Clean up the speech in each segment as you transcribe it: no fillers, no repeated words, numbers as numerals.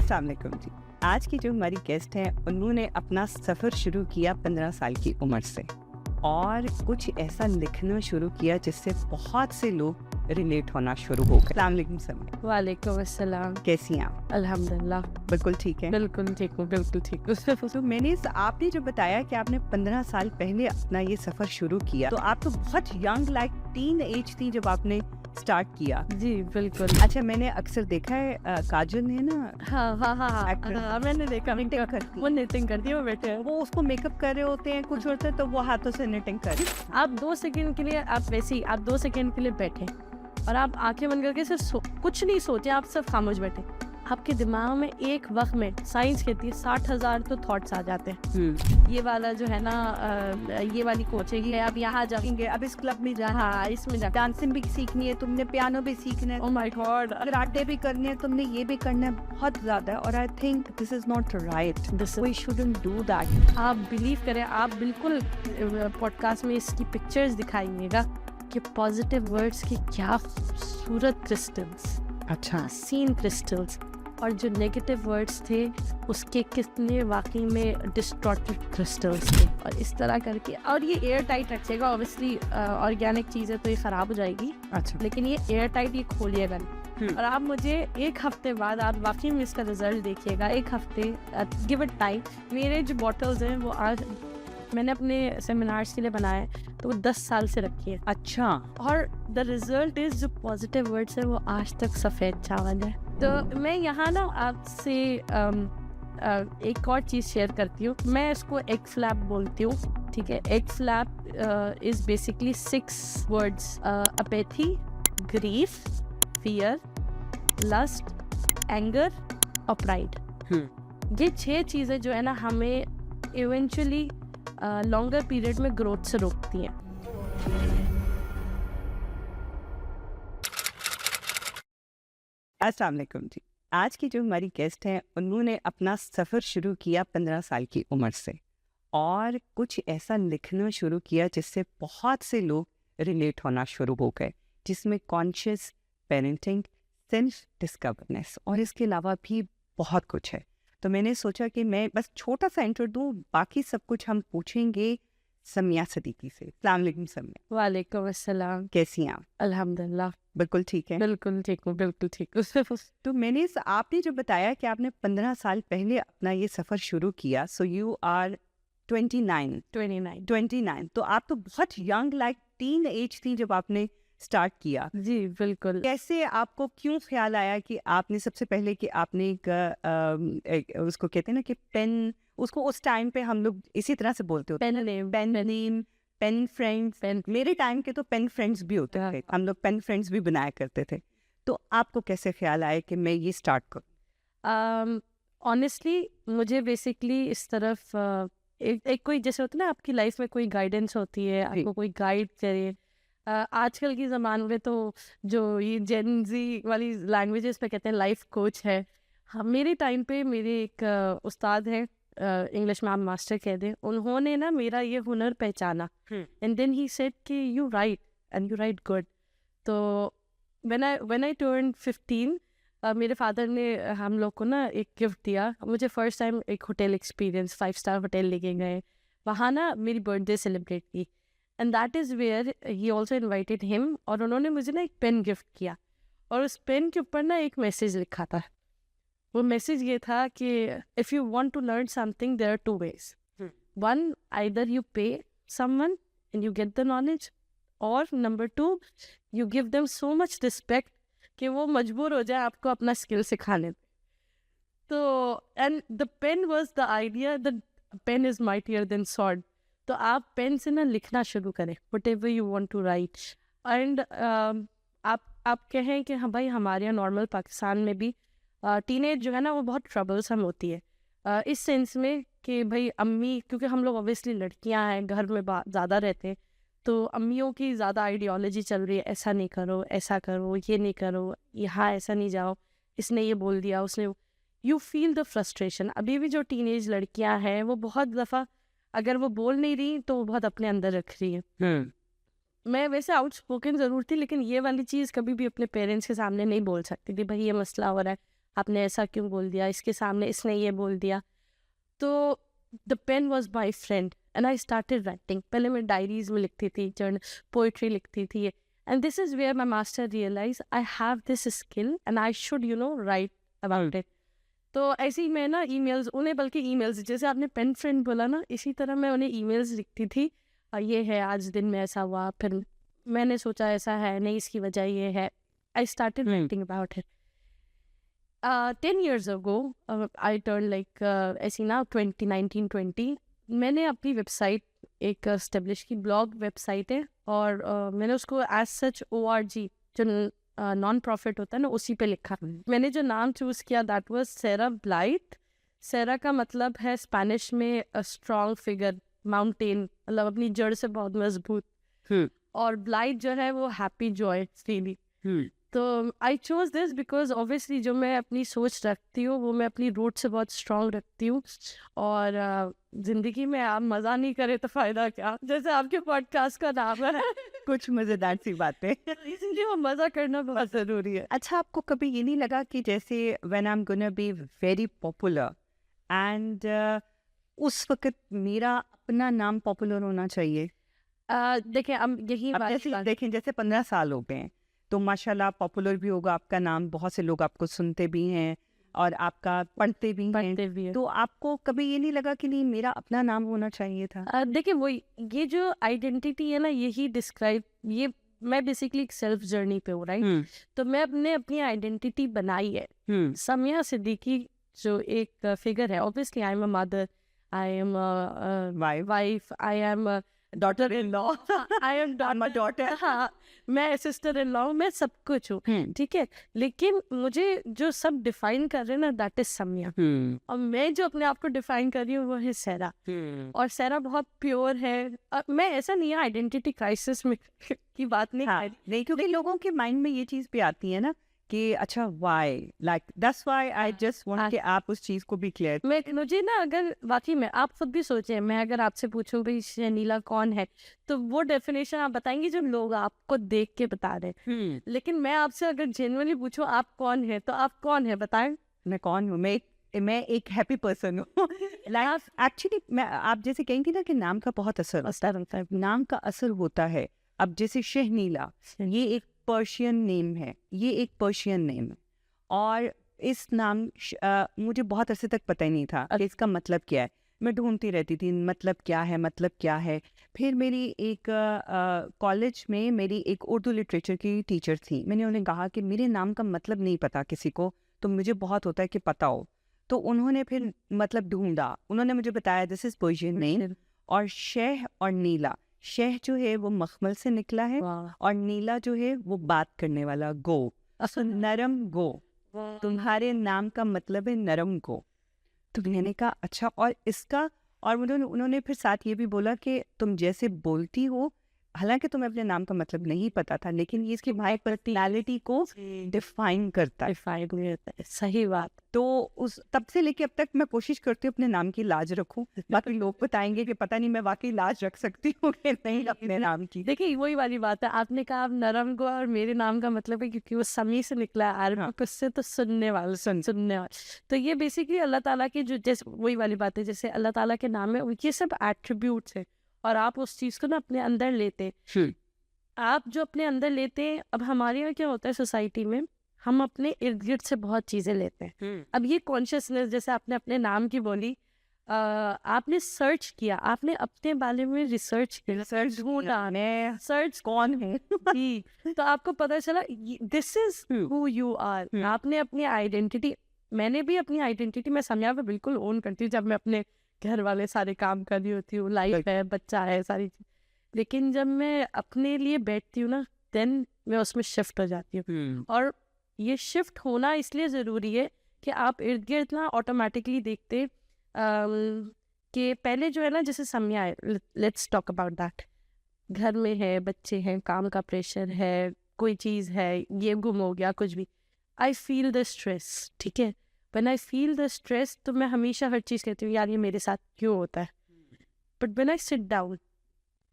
अस्सलाम वालेकुम जी। आज की जो हमारी गेस्ट हैं उन्होंने अपना सफ़र शुरू किया 15 साल की उम्र से और कुछ ऐसा लिखना शुरू किया जिससे बहुत से लोग रिलेट होना शुरू हो गए। अस्सलाम वालेकुम समी, वालेकुम अस्सलाम। कैसी हैं आप? अल्हम्दुलिल्लाह बिल्कुल ठीक है। बिल्कुल ठीक हूँ, बिल्कुल ठीक हूँ। तो आपने जो बताया कि आपने 15 साल पहले अपना ये सफ़र शुरू किया, तो आप तो बहुत यंग लाइक टीन एज थी जब आपने स्टार्ट किया। जी बिल्कुल। अच्छा, मैंने अक्सर देखा है काजल है ना, हाँ, मैंने देखा निटिंग करती वो निटिंग करती है, वो बैठे हैं। वो उसको मेकअप कर रहे होते हैं, कुछ होता है तो वो हाथों से निटिंग कर रही। आप 2 सेकंड के लिए आप वैसे ही आप 2 सेकंड के लिए बैठे और आप आंखें बंद करके सिर्फ कुछ नहीं सोचे, आप सिर्फ खामोश बैठे। आपके दिमाग में एक वक्त में साइंस कहती है 60,000 तो थॉट्स आ जाते हैं। ये वाला जो है ना ये वाली कोच है कि आप यहाँ जाएंगे, अब इस क्लब में जा, हाँ इसमें जा, डांसिंग भी सीखनी है तुमने, पियानो भी सीखना है, ओह माय गॉड, कराटे भी करने है तुमने, ये भी करना है, बहुत ज्यादा है। और I think this is not right, we shouldn't do that. आप बिलीव करें, आप बिल्कुल पॉडकास्ट में इसकी पिक्चर्स दिखाइएगा कि पॉजिटिव वर्ड्स की क्या खूबसूरत क्रिस्टल्स, अच्छा सीन क्रिस्टल्स, और जो नेगेटिव वर्ड्स थे उसके कितने वाकई में डिस्टॉर्टेड क्रिस्टल्स थे। और इस तरह करके, और ये एयर टाइट रखिएगा, ऑब्वियसली ऑर्गेनिक चीज़ है तो ये ख़राब हो जाएगी। अच्छा, लेकिन ये एयर टाइट, ये खोलिएगा नहीं। और आप मुझे एक हफ्ते बाद आप वाकई में इसका रिजल्ट देखिएगा। एक हफ्ते, गिव इट टाइम। मेरे जो बॉटल्स हैं वो आज मैंने अपने सेमिनार्स के लिए बनाए, तो वो 10 साल से रखी है। अच्छा, और द रिजल्ट इज जो पॉजिटिव वर्ड्स है वो आज तक सफ़ेद चावल है। तो मैं यहाँ ना आपसे एक और चीज़ शेयर करती हूँ। मैं इसको एग फ्लैप बोलती हूँ, ठीक है। AGFLAP is basically 6 words: apathy, grief, fear, lust, anger और प्राइड। ये 6 चीज़ें जो है ना हमें इवेंचुअली लॉन्गर पीरियड में ग्रोथ से रोकती हैं। अस्सलाम वालेकुम जी। आज की जो हमारी गेस्ट हैं उन्होंने अपना सफ़र शुरू किया 15 साल की उम्र से और कुछ ऐसा लिखना शुरू किया जिससे बहुत से लोग रिलेट होना शुरू हो गए, जिसमें कॉन्शियस पेरेंटिंग, सेल्फ डिस्कवरनेस और इसके अलावा भी बहुत कुछ है। तो मैंने सोचा कि मैं बस छोटा सा इंट्रो दूँ, बाकी सब कुछ हम पूछेंगे समिया सदीकी से। अस्सलाम वालेकुम समिया। वालेकुम अस्सलाम। कैसी हैं आप? अल्हम्दुलिल्लाह बिल्कुल ठीक है। बिल्कुल ठीक हूँ, बिल्कुल ठीक हूँ। तो आपने जो बताया कि आपने 15 साल पहले अपना ये सफ़र शुरू किया, सो यू आर 29, तो आप तो बहुत यंग लाइक टीन एज थी जब आपने स्टार्ट किया। जी बिल्कुल। कैसे आपको क्यों ख्याल आया कि आपने सबसे पहले कि आपने एक उसको कहते हैं ना कि पेन, उसको उस टाइम पे हम लोग इसी तरह से बोलते होते, पेन फ्रेंड्स, मेरे टाइम के तो पेन फ्रेंड्स भी होते थे, हम लोग पेन फ्रेंड्स भी बनाया करते थे। तो आपको कैसे ख्याल आया कि मैं ये स्टार्ट करूँ? ऑनेस्टली मुझे बेसिकली इस तरफ एक कोई जैसे होता है ना, आपकी लाइफ में कोई गाइडेंस होती है, आपको कोई गाइड करे। आजकल की ज़माने में तो जो ये जेन जी वाली लैंग्वेजेस पे कहते हैं लाइफ कोच है। हाँ, मेरे टाइम पे मेरे एक उस्ताद हैं, इंग्लिश में आप मास्टर कह दें, उन्होंने ना मेरा ये हुनर पहचाना एंड देन ही सेड कि you right and you right good. तो व्हेन आई टर्न 15, मेरे फादर ने हम लोग को ना एक गिफ्ट दिया। मुझे फर्स्ट टाइम एक होटल एक्सपीरियंस, 5 स्टार होटल लेके गए, वहाँ ना मेरी बर्थडे सेलिब्रेट की and that is where he also invited him. और उन्होंने मुझे ना एक पेन गिफ्ट किया और उस पेन के ऊपर ना एक मैसेज लिखा था। वो मैसेज ये था कि if you want to learn something there are 2 ways. One, either you pay someone and you get the knowledge, और number 2, you give them so much respect कि वो मजबूर हो जाए आपको अपना स्किल सिखाने पे। तो and the pen was the idea, the pen is mightier than sword. तो आप पेन से ना लिखना शुरू करें, whatever you want to write. And आप कहें कि हाँ भाई, हमारे यहाँ नॉर्मल पाकिस्तान में भी टीनेज जो है ना वो बहुत ट्रबल्सम होती है, इस सेंस में कि भाई अम्मी, क्योंकि हम लोग ऑब्वियसली लड़कियां हैं, घर में ज़्यादा रहते हैं, तो अम्मियों की ज़्यादा आइडियोलॉजी चल रही है, ऐसा नहीं करो, ऐसा करो, ये नहीं करो, यहाँ ऐसा नहीं जाओ, इसने ये बोल दिया, उसने। You feel the frustration. अभी भी जो टीनेज लड़कियां हैं वो बहुत दफ़ा अगर वो बोल नहीं रही तो वो बहुत अपने अंदर रख रही है। मैं वैसे आउटस्पोकन ज़रूर थी, लेकिन ये वाली चीज़ कभी भी अपने पेरेंट्स के सामने नहीं बोल सकती थी, भाई ये मसला हो रहा है। आपने ऐसा क्यों बोल दिया, इसके सामने इसने ये बोल दिया। तो the pen was my friend and I started writing. पहले मैं डायरीज में लिखती थी, जर्नल, पोइट्री लिखती थी, and this is where my master realise I have this skill and I should write about it. तो ऐसे ही मैं ना ईमेल्स उन्हें, बल्कि ईमेल्स जैसे आपने पेन फ्रेंड बोला ना, इसी तरह मैं उन्हें ईमेल्स लिखती थी। ये है, आज दिन में ऐसा हुआ, फिर मैंने सोचा ऐसा है नहीं, इसकी वजह ये है। आई started writing about it. 10 years ago, I turned like ऐसी ना 2019-20, मैंने अपनी वेबसाइट एक एस्टेब्लिश की, ब्लॉग वेबसाइट है, और मैंने उसको एज सच ORG जो नॉन प्रॉफिट होता है ना, उसी पे लिखा। मैंने जो नाम चूज़ किया दैट वाज सेरा ब्लाइट। सेरा का मतलब है स्पेनिश में स्ट्रॉन्ग फिगर, माउंटेन, मतलब अपनी जड़ से बहुत मजबूत, और ब्लाइट जो है वो हैप्पी जॉय फीली। तो I chose this because obviously जो मैं अपनी सोच रखती हूँ वो मैं अपनी रूट से बहुत स्ट्रॉन्ग रखती हूँ, और जिंदगी में आप मज़ा नहीं करे तो फ़ायदा क्या, जैसे आपके पॉडकास्ट का नाम है। कुछ मजेदार सी बातें, इसलिए वो मज़ा करना बहुत ज़रूरी है। अच्छा, आपको कभी ये नहीं लगा कि जैसे when I am gonna be very popular and उस वक्त मेरा अपना नाम पॉपुलर होना चाहिए? देखिए अब यही अब बात जैसे देखें, जैसे 15 साल हो गए हैं, तो माशाल्लाह पॉपुलर भी होगा आपका नाम, बहुत से लोग आपको सुनते भी हैं और आपका पढ़ते भी हैं, तो आपको कभी ये नहीं लगा कि नहीं मेरा अपना नाम होना चाहिए था? देखिए वो ये जो आइडेंटिटी है ना, यही डिस्क्राइब, ये मैं बेसिकली एक सेल्फ जर्नी पे हूँ, राइट? तो मैं अपनी आइडेंटिटी बनाई है। समिया सिद्दीकी जो एक फिगर है, obviously I am a mother, I am a wife, I am daughter in law, I am daughter, हाँ, मैं सिस्टर इन लॉ, मैं सब कुछ हूँ, ठीक है। लेकिन मुझे जो सब डिफाइन कर रहे हैं ना, दैट इज समिया, और मैं जो अपने आप को डिफाइन कर रही हूँ वो है सेरा। और सेरा बहुत प्योर है। मैं ऐसा नहीं है आइडेंटिटी क्राइसिस में की बात नहीं कर रही, नहीं, क्योंकि लोगों के माइंड में ये चीज भी आती है ना कि अच्छा why, like that's why I just want कि आप उस चीज को भी क्लियर। मुझे ना, अगर वाकई में आप खुद भी सोचें, मैं अगर आपसे पूछूं भाई शनीला कौन है, तो वो डेफिनेशन आप बताएंगे जो लोग आपको देख के बता रहे हैं। लेकिन मैं आपसे अगर जेन्युइनली पूछूं आप कौन है, तो आप कौन है बताएं? मैं कौन हूँ? मैं एक हैप्पी पर्सन हूँ। लाइक एक्चुअली मैं, आप जैसे कहेंगी ना कि नाम का बहुत असर होता है, नाम का असर होता है। अब जैसे शहनीला, ये एक पर्शियन नेम है, ये एक पर्शियन नेम है, और इस नाम मुझे बहुत अरसे तक पता ही नहीं था कि इसका मतलब क्या है। मैं ढूंढती रहती थी मतलब क्या है, मतलब क्या है। फिर मेरी एक कॉलेज में मेरी एक उर्दू लिटरेचर की टीचर थी, मैंने उन्हें कहा कि मेरे नाम का मतलब नहीं पता किसी को, तो मुझे बहुत होता है कि पता हो। तो उन्होंने फिर मतलब ढूंढा, उन्होंने मुझे बताया दिस इज पर्शियन नेम, और शह और नीला, शह जो है वो मखमल से निकला है, और नीला जो है वो बात करने वाला, गो, नरम गो, तुम्हारे नाम का मतलब है नरम गो। तो मैंने कहा अच्छा, और इसका, और उन्होंने फिर साथ ये भी बोला कि तुम जैसे बोलती हो, हालांकि तुम्हें अपने नाम का मतलब नहीं पता था, लेकिन ये इसकी भाई पर्सनालिटी को डिफाइन करता है। सही बात। तो उस तब से लेके अब तक मैं कोशिश करती हूँ अपने नाम की लाज रखूं। बाकी लोग बताएंगे कि पता नहीं मैं वाकई लाज रख सकती हूँ कि नहीं अपने नाम की। देखिए वही वाली बात है, आपने कहा आप नरम को, और मेरे नाम का मतलब है क्योंकि वो समी से निकला है, अरबिक उससे, तो सुनने वाले, सुनने वाले। तो ये बेसिकली अल्लाह ताला की जो, जैसे वही वाली बात है, जैसे अल्लाह ताला के नाम में ये सब एट्रीब्यूट्स है, और आप उस चीज़ को ना अपने अंदर लेते, आप जो अपने अंदर लेते हैं। अब हमारे यहाँ क्या होता है सोसाइटी में, हम अपने इर्द गिर्द से बहुत चीज़ें लेते हैं। अब ये कॉन्शियसनेस, जैसे आपने अपने नाम की बोली, आपने सर्च किया, आपने अपने बारे में रिसर्च किया, सर्च ढूंढा, मैं सर्च कौन हूँ तो आपको पता चला this is who you are. आपने अपनी आइडेंटिटी, मैंने भी अपनी आइडेंटिटी मैं समिया पे बिल्कुल ओन करती हूँ, जब मैं अपने घर वाले सारे काम कर रही होती हूँ, लाइफ है, बच्चा है, सारी चीज। लेकिन जब मैं अपने लिए बैठती हूँ ना, देन मैं उसमें शिफ्ट हो जाती हूँ। और ये शिफ्ट होना इसलिए ज़रूरी है कि आप इर्द गिर्द ना ऑटोमेटिकली देखते कि पहले जो है ना, जैसे समिया है, लेट्स टॉक अबाउट दैट, घर में है, बच्चे हैं, काम का प्रेशर है, कोई चीज़ है, ये गुम हो गया, कुछ भी, आई फील द स्ट्रेस, ठीक है। When I feel the stress, तो मैं हमेशा हर चीज़ कहती हूँ यार ये मेरे साथ क्यों होता है, but when I sit down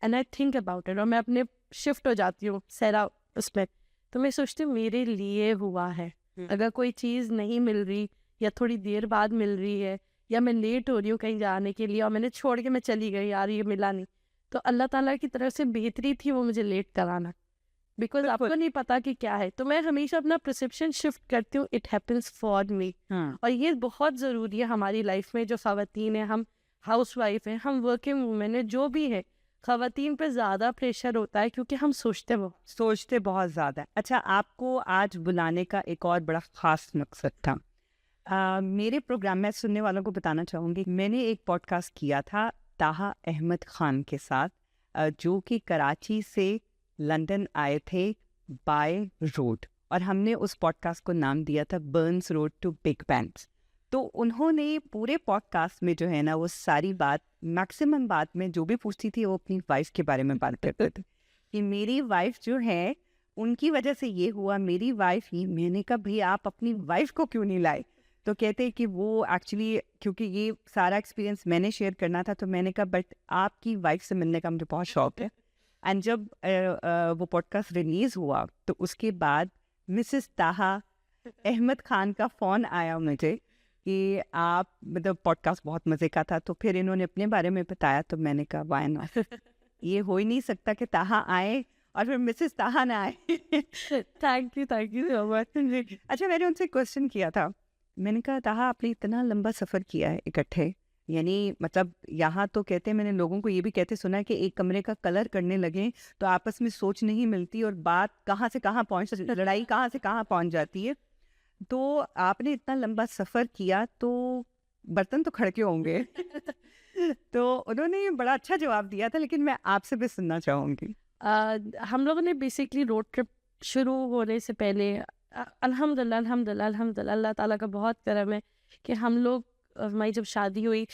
and I think about it, और मैं अपने शिफ्ट हो जाती हूँ सेरा उसमें, तो मैं सोचती हूँ मेरे लिए हुआ है, अगर कोई चीज़ नहीं मिल रही या थोड़ी देर बाद मिल रही है या मैं लेट हो रही हूँ कहीं जाने के लिए और मैंने छोड़ के मैं चली गई, यार ये मिला नहीं, तो अल्लाह ताला की तरफ से बेहतरी थी वो मुझे लेट कराना, बिकॉज आपको नहीं पता कि क्या है। तो मैं हमेशा अपना परसेप्शन शिफ्ट करती हूँ, इट हैपन्स फॉर मी। और ये बहुत ज़रूरी है हमारी लाइफ में, जो ख़वातीन है, हम हाउस वाइफ हैं, हम वर्किंग वूमेन है, जो भी है, ख़वातीन पे ज़्यादा प्रेशर होता है क्योंकि हम सोचते बहुत ज़्यादा है। अच्छा, आपको आज बुलाने का एक और बड़ा ख़ास मकसद था। मेरे प्रोग्राम में सुनने वालों को बताना चाहूँगी, मैंने एक पॉडकास्ट किया था ताहा अहमद ख़ान के साथ, जो कि कराची से लंदन आए थे बाय रोड, और हमने उस पॉडकास्ट को नाम दिया था Burns Road to big bands. तो उन्होंने पूरे पॉडकास्ट में जो है ना, वो सारी बात, मैक्सिमम बात में जो भी पूछती थी वो अपनी वाइफ के बारे में बात करते थे कि मेरी वाइफ जो है उनकी वजह से ये हुआ, मेरी वाइफ ये। मैंने कहा भाई आप अपनी वाइफ को क्यों नहीं लाए? तो कहते कि वो एक्चुअली, क्योंकि ये सारा एक्सपीरियंस मैंने शेयर करना था, तो मैंने कहा बट आपकी वाइफ से मिलने का मुझे बहुत शौक है। एंड जब वो पॉडकास्ट रिलीज़ हुआ तो उसके बाद मिसेस ताहा अहमद ख़ान का फ़ोन आया मुझे कि आप, मतलब पॉडकास्ट बहुत मज़े का था। तो फिर इन्होंने अपने बारे में बताया, तो मैंने कहा वाई नॉट, ये हो ही नहीं सकता कि ताहा आए और फिर मिसेस ताहा ना आए। Thank you so much. अच्छा, मैंने उनसे क्वेश्चन किया था, मैंने कहा ताहा आपने इतना लंबा सफ़र किया है इकट्ठे, यानी मतलब यहाँ तो कहते हैं, मैंने लोगों को ये भी कहते सुना है कि एक कमरे का कलर करने लगे तो आपस में सोच नहीं मिलती और बात कहाँ से कहाँ पहुँच, लड़ाई कहाँ से कहाँ पहुँच जाती है। तो आपने इतना लंबा सफ़र किया तो बर्तन तो खड़के होंगे। तो उन्होंने बड़ा अच्छा जवाब दिया था, लेकिन मैं आपसे भी सुनना चाहूँगी। हम लोगों ने बेसिकली रोड ट्रिप शुरू होने से पहले अल्हम्दुलिल्लाह अल्लाह ताला का बहुत करम है कि हम लोग, हमारी जब शादी हुई,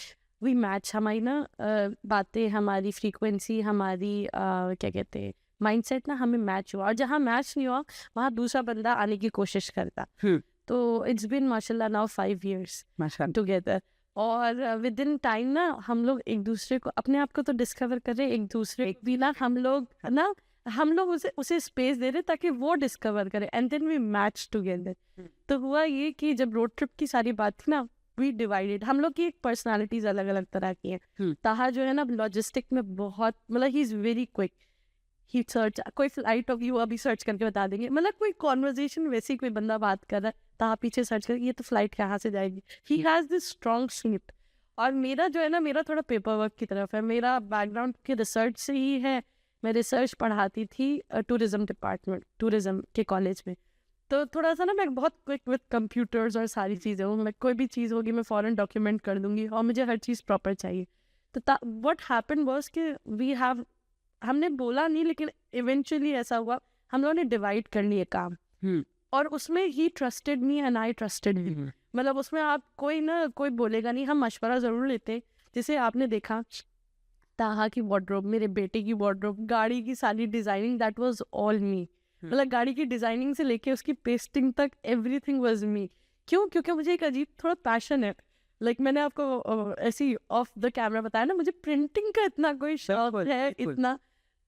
वी मैच, हमारी ना बातें, हमारी फ्रीक्वेंसी, हमारी क्या कहते हैं, माइंडसेट ना हमें मैच हुआ। और जहाँ मैच नहीं हुआ वहाँ दूसरा बंदा आने की कोशिश करता। तो इट्स बिन माशाल्लाह नाउ 5 years टुगेदर। और विद इन टाइम ना हम लोग एक दूसरे को, अपने आप को तो डिस्कवर कर रहे, एक दूसरे भी ना हम लोग उसे स्पेस दे रहे ताकि वो डिस्कवर करे, and then we match together. तो हुआ ये कि जब रोड ट्रिप की सारी बात थी ना, वी डिवाइडेड, हम लोग की एक पर्सनालिटीज अलग अलग तरह की हैं। ताहा जो है ना लॉजिस्टिक में बहुत, मतलब he is very quick, he search, कोई फ्लाइट ऑफ यू अभी सर्च करके बता देंगे, मतलब कोई कॉन्वर्जेशन वैसी कोई बंदा बात कर रहा है, ताहा पीछे सर्च करके ये तो फ्लाइट कहाँ से जाएगी, he has this strong snip. और मेरा जो है ना, मेरा थोड़ा पेपर वर्क की तरफ है, मेरा बैकग्राउंड के रिसर्च से ही है। मैं रिसर्च पढ़ाती थी टूरिज्म डिपार्टमेंट, टूरिज्म के कॉलेज में। तो थोड़ा सा ना मैं बहुत क्विक विद कंप्यूटर्स और सारी चीज़ें हूँ, मैं कोई भी चीज़ होगी मैं फ़ौरन डॉक्यूमेंट कर दूंगी और मुझे हर चीज़ प्रॉपर चाहिए। तो व्हाट हैपेंड वाज कि हमने बोला नहीं, लेकिन इवेंचुअली ऐसा हुआ, हम लोगों ने डिवाइड कर लिए काम। और उसमें ही trusted me and I trusted him. मतलब उसमें आप कोई बोलेगा नहीं, हम मशवरा ज़रूर लेते। जैसे आपने देखा ताहा की वार्डरोब, मेरे बेटे की वार्डरोब, गाड़ी की सारी डिज़ाइनिंग, दैट वाज ऑल मी। मतलब गाड़ी की डिज़ाइनिंग से लेके उसकी पेस्टिंग तक एवरीथिंग वाज मी। क्यों? क्योंकि मुझे एक अजीब थोड़ा पैशन है। लाइक मैंने आपको ऐसी ऑफ द कैमरा बताया ना, मुझे प्रिंटिंग का इतना कोई शौक है, इतना।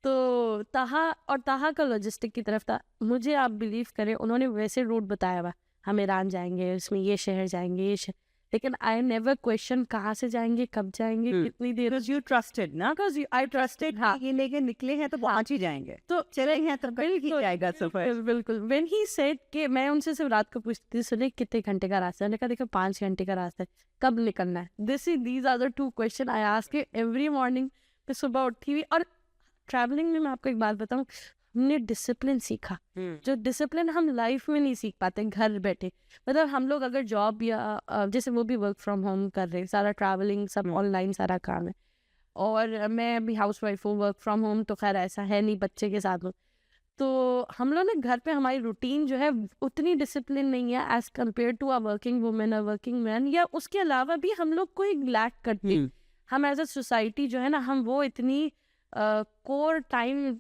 तो ताहा का लॉजिस्टिक की तरफ था। मुझे आप बिलीव करें, उन्होंने वैसे रूट बताया हुआ, हम ईरान जाएंगे, इसमें ये शहर जाएंगे, ये शहर, लेकिन आई नेवर क्वेश्चन कहाँ से जाएंगे, कब जाएंगे, कितनी देर। यू ट्रस्टेड ना, बिकॉज़ आई ट्रस्टेड, हाँ, ये लेके निकले हैं तो पहुंच ही जाएंगे, तो चले हैं तो कल ही जाएगा सफर। बिल्कुल। व्हेन ही सेड कि मैं उनसे सिर्फ रात को पूछती थी, सुने कितने घंटे का रास्ता है, मैंने कहा देखो 5 घंटे का रास्ता है, कब निकलना है। These are the 2 question I ask every morning. मैं सुबह उठी हुई, और ट्रैवलिंग में मैं आपको एक बात बताऊँ, हमने डिसिप्लिन सीखा, जो डिसिप्लिन हम लाइफ में नहीं सीख पाते घर बैठे। मतलब हम लोग अगर जॉब या जैसे वो भी वर्क फ्रॉम होम कर रहे हैं, सारा ट्रैवलिंग सब ऑनलाइन सारा काम है, और मैं अभी हाउस वाइफ हूँ, वर्क फ्रॉम होम तो खैर ऐसा है नहीं, बच्चे के साथ हूँ। तो हम लोग ना घर पे हमारी रूटीन जो है उतनी डिसिप्लिन नहीं है as compare to a working women, a working man, या उसके अलावा भी हम लोग कोई लैक करते हैं। हम एज अ सोसाइटी जो है ना, हम वो इतनी कोर टाइम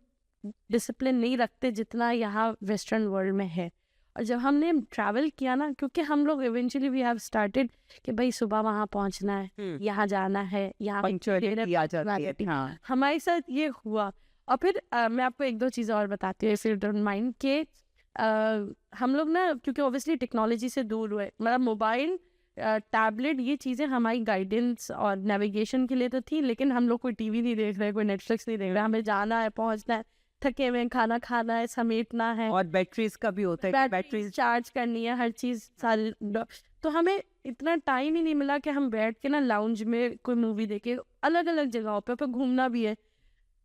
डिसिप्लिन नहीं रखते जितना यहाँ वेस्टर्न वर्ल्ड में है। और जब हमने ट्रैवल किया ना, क्योंकि हम लोग इवेंचुअली वी हैव स्टार्टेड कि भाई सुबह वहाँ पहुँचना है, यहाँ जाना है, यहाँ हमारे साथ ये हुआ। और फिर मैं आपको 1-2 चीज़ें और बताती हूँ, इफ यू डोंट माइंड, के हम लोग ना क्योंकि ऑब्वियसली टेक्नोलॉजी से दूर हुए, मतलब मोबाइल, टैबलेट, ये चीज़ें हमारी गाइडेंस और नेविगेशन के लिए तो थी, लेकिन हम लोग कोई टीवी नहीं देख रहे, कोई नेटफ्लिक्स नहीं देख रहे, हमें जाना है, पहुंचना है, थके हुए हैं, खाना खाना है, समेटना है, और बैटरीज का भी होता है कि बैटरी बैटरीज चार्ज करनी है, हर चीज़ सारी तो हमें इतना टाइम ही नहीं मिला कि हम बैठ के ना लाउंज में कोई मूवी देखे, अलग अलग जगहों पे घूमना भी है।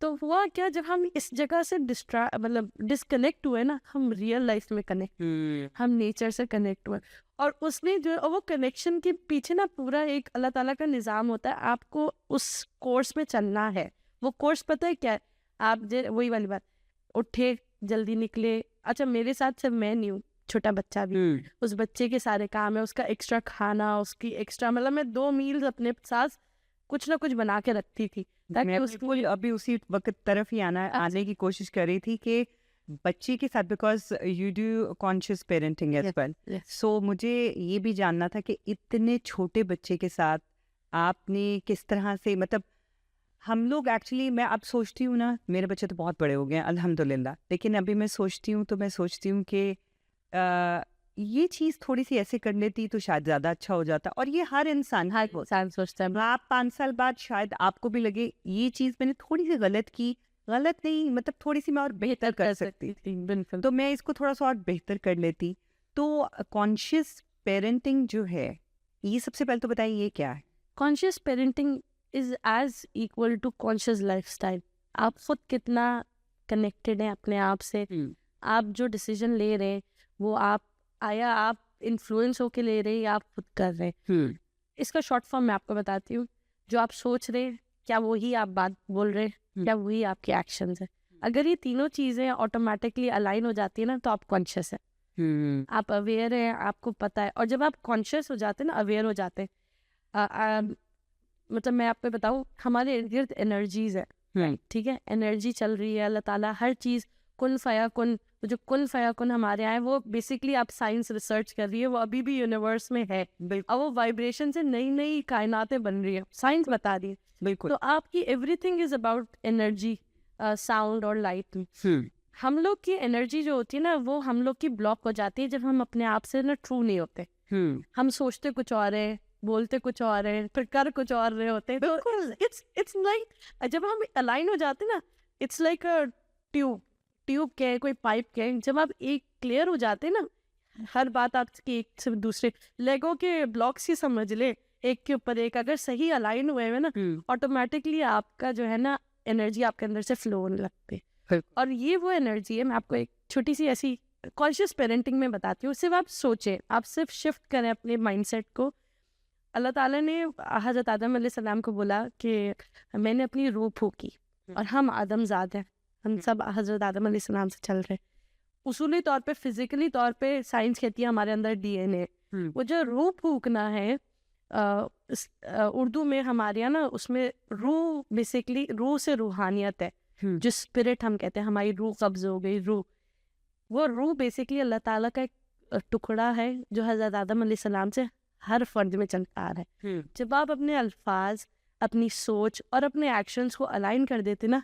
तो हुआ क्या, जब हम इस जगह से मतलब डिस्कनेक्ट हुए ना, हम रियल लाइफ में कनेक्ट, हम नेचर से कनेक्ट हुए। और उसने जो और वो कनेक्शन के पीछे ना पूरा एक अल्लाह ताला का निज़ाम होता है, आपको उस कोर्स में चलना है। वो कोर्स पता है क्या है? आप वही वाली बात, उठे, जल्दी निकले। अच्छा, मेरे साथ सिर्फ मैं नहीं हूँ, छोटा बच्चा भी, उस बच्चे के सारे काम है, उसका एक्स्ट्रा खाना, उसकी एक्स्ट्रा, मतलब मैं 2 मील्स अपने साथ कुछ ना कुछ बना के रखती थी ताकि मैं उसको बिल्कुल अभी उसी वक्त तरफ ही आने की कोशिश कर रही थी कि बच्चे के साथ, because you do conscious parenting as well, so मुझे ये भी जानना था कि इतने छोटे बच्चे के साथ आपने किस तरह से, मतलब हम लोग एक्चुअली, मैं अब सोचती हूँ ना, मेरे बच्चे तो बहुत बड़े हो गए हैं अल्हम्दुलिल्लाह, लेकिन अभी मैं सोचती हूँ तो मैं सोचती हूँ कि ये चीज़ थोड़ी सी ऐसे कर लेती तो शायद ज़्यादा अच्छा हो जाता। और ये हर इंसान हर इंसान सोचता है। आप 5 साल बाद शायद आपको भी लगे ये चीज़ मैंने थोड़ी सी गलत की, गलत नहीं, मतलब थोड़ी सी मैं और बेहतर कर सकती थी, बिल्कुल। तो मैं इसको थोड़ा सा और बेहतर कर लेती। तो कॉन्शियस पेरेंटिंग जो है, ये सबसे पहले तो बताइए ये क्या है? Conscious parenting is as equal to conscious lifestyle. आप खुद कितना कनेक्टेड हैं अपने आप से, आप जो डिसीजन ले रहे हैं वो आप इन्फ्लुएंस होके ले रहे हैं या आप खुद कर रहे हैं। इसका शॉर्ट फॉर्म मैं आपको बताती हूँ। जो आप सोच रहे हैं, क्या वही आप बात बोल रहे हैं, क्या वही आपके एक्शंस है? अगर ये तीनों चीज़ें ऑटोमेटिकली अलाइन हो जाती है ना, तो आप कॉन्शियस है, आप अवेयर हैं, आपको पता है। और जब आप कॉन्शियस हो जाते हैं ना, अवेयर हो जाते हैं, मतलब मैं आपको बताऊँ, हमारे इर्द गिर्द एनर्जीज है, ठीक है, एनर्जी चल रही है, अल्लाह ताला हर चीज़ कुन फया कुन, जो कुन फया कुन हमारे यहाँ है, वो बेसिकली आप साइंस रिसर्च कर रही है, वो अभी भी यूनिवर्स में है, और वो वाइब्रेशन से नई नई कायनातें बन रही है, साइंस बता रही है। बिल्कुल। तो आपकी everything is about energy, sound और लाइट। हम लोग की एनर्जी जो होती है ना, वो हम लोग की ब्लॉक हो जाती है जब हम अपने आप से ना ट्रू नहीं होते। हम सोचते कुछ और है, बोलते कुछ और है, फिर कर कुछ और रहे होते हैं। तो इट्स लाइक जब हम अलाइन हो जाते हैं ना, इट्स लाइक अ ट्यूब के, कोई पाइप के, जब आप एक क्लियर हो जाते हैं ना, हर बात आपकी एक से दूसरे लेगो के ब्लॉक्स ही समझ ले, एक के ऊपर एक अगर सही अलाइन हुए हुए ना, ऑटोमेटिकली आपका जो है ना एनर्जी आपके अंदर से फ्लो होने लगती है। और ये वो एनर्जी है, मैं आपको एक छोटी सी ऐसी कॉन्शियस पेरेंटिंग में बताती हूँ। सिर्फ आप सोचें, आप सिर्फ शिफ्ट करें अपने माइंडसेट को। अल्लाह ताला ने हज़रत आदम अलैहिस्सलाम को बोला कि मैंने अपनी रूह फूकी, और हम आदमजाद हैं, हम सब हज़रत आदम अलैहिस्सलाम से चल रहे। उसूली तौर पे, फिजिकली तौर पे साइंस कहती है हमारे अंदर डीएनए, वो जो रूह फूकना है, उर्दू में हमारे यहाँ ना, उसमें रूह बेसिकली, रूह से रूहानियत है, जो स्पिरिट हम कहते हैं, हमारी रूह कब्ज हो गई, रूह, वो रूह बेसिकली अल्लाह ताला का एक टुकड़ा है जो हज़रत आदम अलैहिस्सलाम से हर फर्द में चलता आ रहा है। जब आप अपने अल्फाज, अपनी सोच और अपने एक्शंस को अलाइन कर देते ना,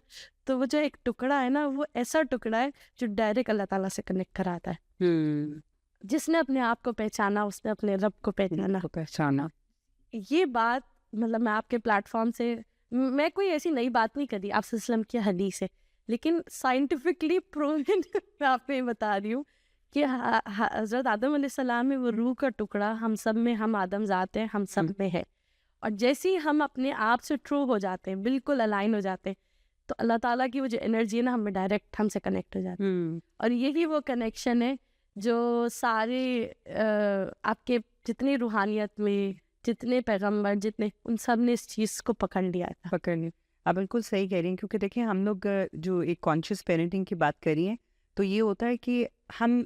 तो वो जो एक टुकड़ा है ना, वो ऐसा टुकड़ा है जो डायरेक्ट अल्लाह ताला से कनेक्ट कराता है। जिसने अपने आप को पहचाना, उसने अपने रब को पहचाना। ये बात, मतलब मैं आपके प्लेटफॉर्म से, मैं कोई ऐसी नई बात नहीं कर रही, आप वसल्लम की हदीस है, लेकिन साइंटिफिकली प्रूवन मैं आपको ये बता रही हूँ कि हज़रत आदम अलैहिस्सलाम में वो रूह का टुकड़ा हम सब में, हम आदम ज़ात हैं, हम सब में है। और जैसे ही हम अपने आप से ट्रू हो जाते हैं, बिल्कुल अलाइन हो जाते हैं, तो अल्लाह ताला की वो जो एनर्जी है ना, हमें डायरेक्ट हमसे कनेक्ट हो जाती है। और यही वो कनेक्शन है जो सारे आपके जितनी रूहानियत में, जितने पैगंबर, जितने, उन सब ने इस चीज़ को पकड़ लिया था। आप बिल्कुल सही कह रही हैं, क्योंकि देखिए हम लोग जो एक कॉन्शियस पेरेंटिंग की बात कर रही हैं, तो ये होता है कि हम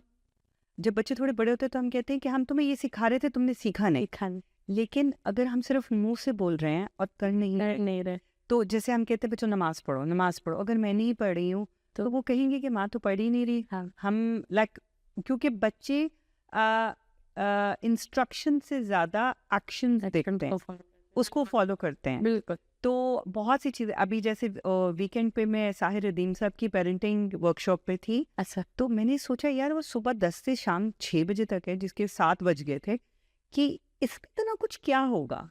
जब बच्चे थोड़े बड़े होते हैं तो हम कहते हैं कि हम तुम्हें ये सिखा रहे थे, तुमने सीखा नहीं। लेकिन अगर हम सिर्फ मुंह से बोल रहे हैं और कर नहीं रहे, तो जैसे हम कहते हैं बच्चों नमाज पढ़ो, अगर मैं नहीं पढ़ रही हूँ तो वो कहेंगे कि माँ तो पढ़ ही नहीं रही। हम लाइक, क्योंकि बच्चे इंस्ट्रक्शन से ज्यादा एक्शन देखते हैं, उसको फॉलो करते हैं। बिल्कुल। तो बहुत सी चीज़ें अभी जैसे वीकेंड पे मैं साहिर रदीम साहब की पेरेंटिंग वर्कशॉप पे थी, अच्छा। तो मैंने सोचा यार वो सुबह 10 से शाम 6 बजे तक है, जिसके 7 बज गए थे, कि इसका इतना कुछ क्या होगा,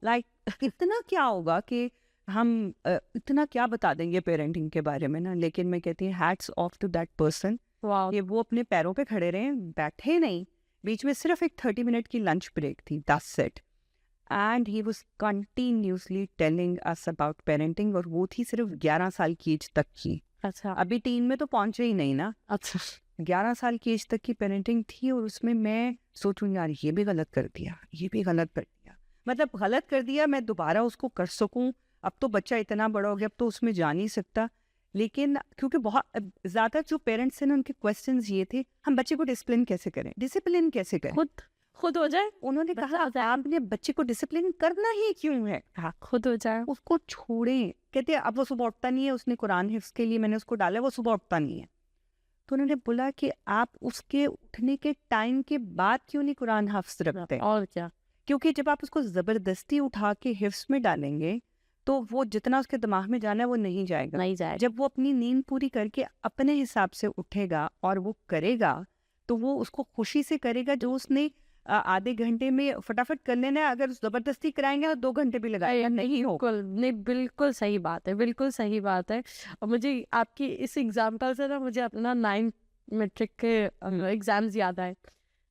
लाइक इतना क्या होगा कि हम इतना क्या बता देंगे पेरेंटिंग के बारे में ना। लेकिन मैं कहती हूँ hats off to that person wow. कि वो अपने पैरों पे खड़े रहे, बैठे नहीं, बीच में सिर्फ एक 30 मिनट की लंच ब्रेक थी, that's it, and he was continuously telling us about parenting, और वो थी सिर्फ 11 साल की एज तक की। अच्छा। अभी 3 में तो पहुंचे ही नहीं ना, अच्छा। 11 साल की एज तक की पेरेंटिंग थी, और उसमें मैं सोचूं यार ये भी गलत कर दिया, ये भी गलत कर दिया, मतलब गलत कर दिया, मैं दोबारा उसको कर सकूं। अब तो बच्चा इतना बड़ा हो गया, अब तो उसमें जा नहीं सकता। लेकिन क्योंकि बहुत ज़्यादा जो पेरेंट्स हैं ना, उनके क्वेश्चंस ये थे, हम बच्चे को डिसिप्लिन कैसे करें, डिसिप्लिन कैसे करें। खुद खुद हो जाए। उन्होंने बस कहा हो जाए। आपने बच्चे को डिसिप्लिन करना ही क्यों है, हाँ, खुद हो जाए। उसको छोड़ें। कहते हैं अब वो सुबह उठता नहीं है, उसने कुरान हिफ्स के लिए मैंने उसको डाला, वो सुबह उठता नहीं है। तो उन्होंने बोला कि आप उसके उठने के टाइम के बाद क्यों नहीं कुरान हिफ्स रखते, और क्या। क्योंकि जब आप उसको जबरदस्ती उठा के हिफ्स में डालेंगे तो वो जितना उसके दिमाग में जाना है वो नहीं जाएगा। नहीं जाए। जब वो अपनी नींद पूरी करके अपने हिसाब से उठेगा और वो करेगा, तो वो उसको खुशी से करेगा। जो उसने आधे घंटे में फटाफट कर लेना है, अगर जबरदस्ती कराएंगे तो 2 घंटे भी लगाएगा, नहीं हो। बिल्कुल नहीं, बिल्कुल सही बात है, बिल्कुल सही बात है। और मुझे आपकी इस एग्जाम्पल से ना मुझे अपना 9th मैट्रिक के एग्जाम्स याद आए।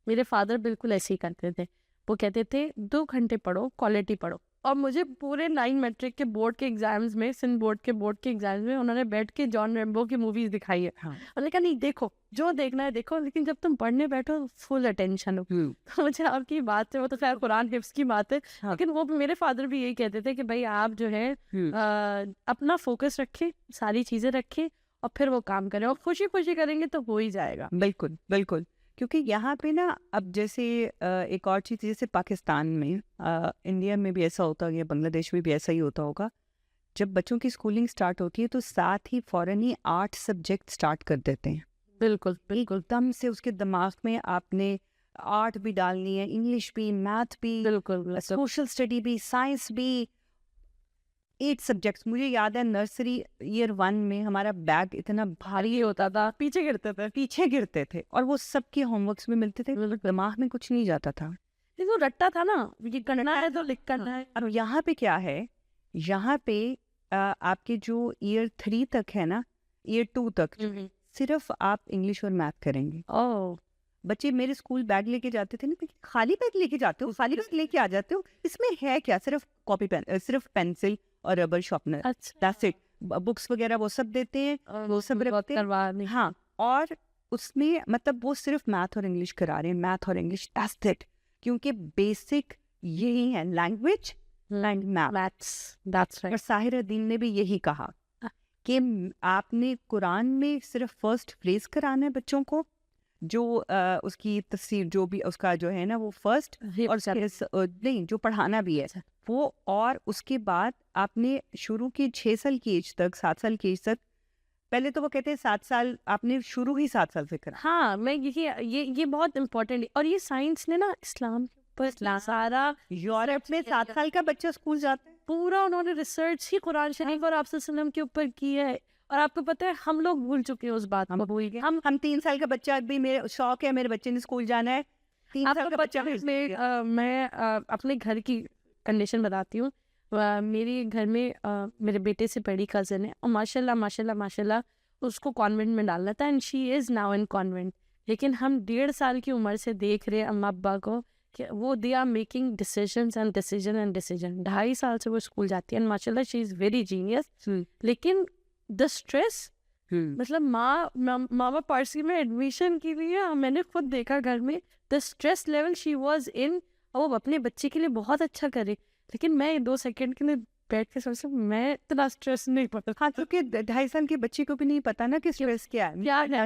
मेरे फादर बिल्कुल ऐसे ही करते थे। वो कहते थे 2 घंटे पढ़ो, क्वालिटी पढ़ो। और मुझे पूरे 9 मैट्रिक के बोर्ड के एग्जाम्स में, सिंध बोर्ड के एग्जाम्स में उन्होंने बैठ के जॉन रैम्बो की मूवीज दिखाई है। हाँ। उन्होंने कहा नहीं देखो, जो देखना है देखो, लेकिन जब तुम पढ़ने बैठो फुल अटेंशन हो। तो मुझे आपकी बात है, वो तो खैर कुरान हिफ्स की बात है, हाँ। लेकिन वो मेरे फादर भी यही कहते थे कि भाई आप जो है अपना फोकस रखें, सारी चीजें रखें, और फिर वो काम करें, और खुशी खुशी करेंगे तो हो ही जाएगा। बिल्कुल बिल्कुल। क्योंकि यहाँ पे ना अब जैसे एक और चीज़, जैसे पाकिस्तान में, इंडिया में भी ऐसा होता है, बांग्लादेश में भी ऐसा ही होता होगा, जब बच्चों की स्कूलिंग स्टार्ट होती है तो साथ ही फौरन ही 8 सब्जेक्ट स्टार्ट कर देते हैं। बिल्कुल बिल्कुल एकदम से उसके दिमाग में आपने आर्ट भी डालनी है, इंग्लिश भी, मैथ भी, बिल्कुल सोशल स्टडी भी, साइंस भी, 8 सब्जेक्ट्स। मुझे याद है नर्सरी ईयर 1 में हमारा बैग इतना भारी होता था, पीछे गिरते थे। और वो सबके होमवर्क्स में मिलते थे, दिमाग में कुछ नहीं जाता था। लेकिन वो रट्टा था ना, ये करना है तो लिख करना है। और यहाँ पे क्या है, यहाँ पे आपके जो ईयर 3 तक है ना, ईयर 2 तक सिर्फ आप इंग्लिश और मैथ करेंगे। ओह, बच्चे मेरे स्कूल बैग लेके जाते थे ना, मैं, खाली बैग लेके जाते हो, खाली बैग लेके आ जाते हो, इसमें है क्या, सिर्फ कॉपी पेन, सिर्फ पेंसिल और रबर शार्पनर, अच्छा। That's it. बुक्स वगैरह वो सब देते हैं, वो सब रखते हैं। हाँ, और उसमें मतलब वो सिर्फ मैथ और इंग्लिश करा रहे हैं, मैथ और इंग्लिश, दैट्स इट। क्योंकि बेसिक यही है, लैंग्वेज एंड मैथ्स। दैट्स और राइट। साहिर उद्दीन ने भी यही कहा कि आपने कुरान में सिर्फ फर्स्ट फ्रेज कराना है बच्चों को, जो उसकी तफसीर जो भी उसका जो है ना वो फर्स्ट, और नहीं जो पढ़ाना भी है वो, और उसके बाद आपने शुरू की 6 साल की एज तक, 7 साल की एज तक, पहले तो वो कहते हैं 7 साल आपने शुरू ही 7 साल से करा। हाँ, मैं ये बहुत इम्पोर्टेंट है। और ये साइंस ने ना इस्लाम के ऊपर सारा, यूरोप में 7 साल का बच्चा स्कूल जाता है, पूरा उन्होंने रिसर्च ही कुरान शरीफ और आप सल्लल्लाहु अलैहि वसल्लम के ऊपर की है। और आपको पता है हम लोग भूल चुके हैं उस बात को। हम भूल गए। हम 3 साल का बच्चा भी, मेरे शौक है मेरे बच्चे ने स्कूल जाना है, 3 साल आपको का पता बच्चा है मैं अपने घर की कंडीशन बताती हूँ। मेरे घर में मेरे बेटे से बड़ी कज़न है, और माशाल्लाह माशाल्लाह माशाल्लाह उसको कॉन्वेंट में डालना था, and she is now in convent. लेकिन हम 1.5 साल की उम्र से देख रहे हैं अम्मा अब्बा को कि वो they are making decisions and decision 2.5 साल से वो स्कूल जाती है, एंड माशाल्लाह शी इज़ वेरी जीनियस। लेकिन द स्ट्रेस, मतलब मामा पारसी में एडमिशन के लिए मैंने खुद देखा घर में, the stress level she was in, और वो अपने बच्चे के लिए बहुत अच्छा करे। लेकिन मैं 2 सेकंड के लिए बैठ के सोचती हूँ, मैं इतना स्ट्रेस नहीं पता। हाँ, क्योंकि 2.5 साल के बच्चे को भी नहीं पता ना कि स्ट्रेस क्या है,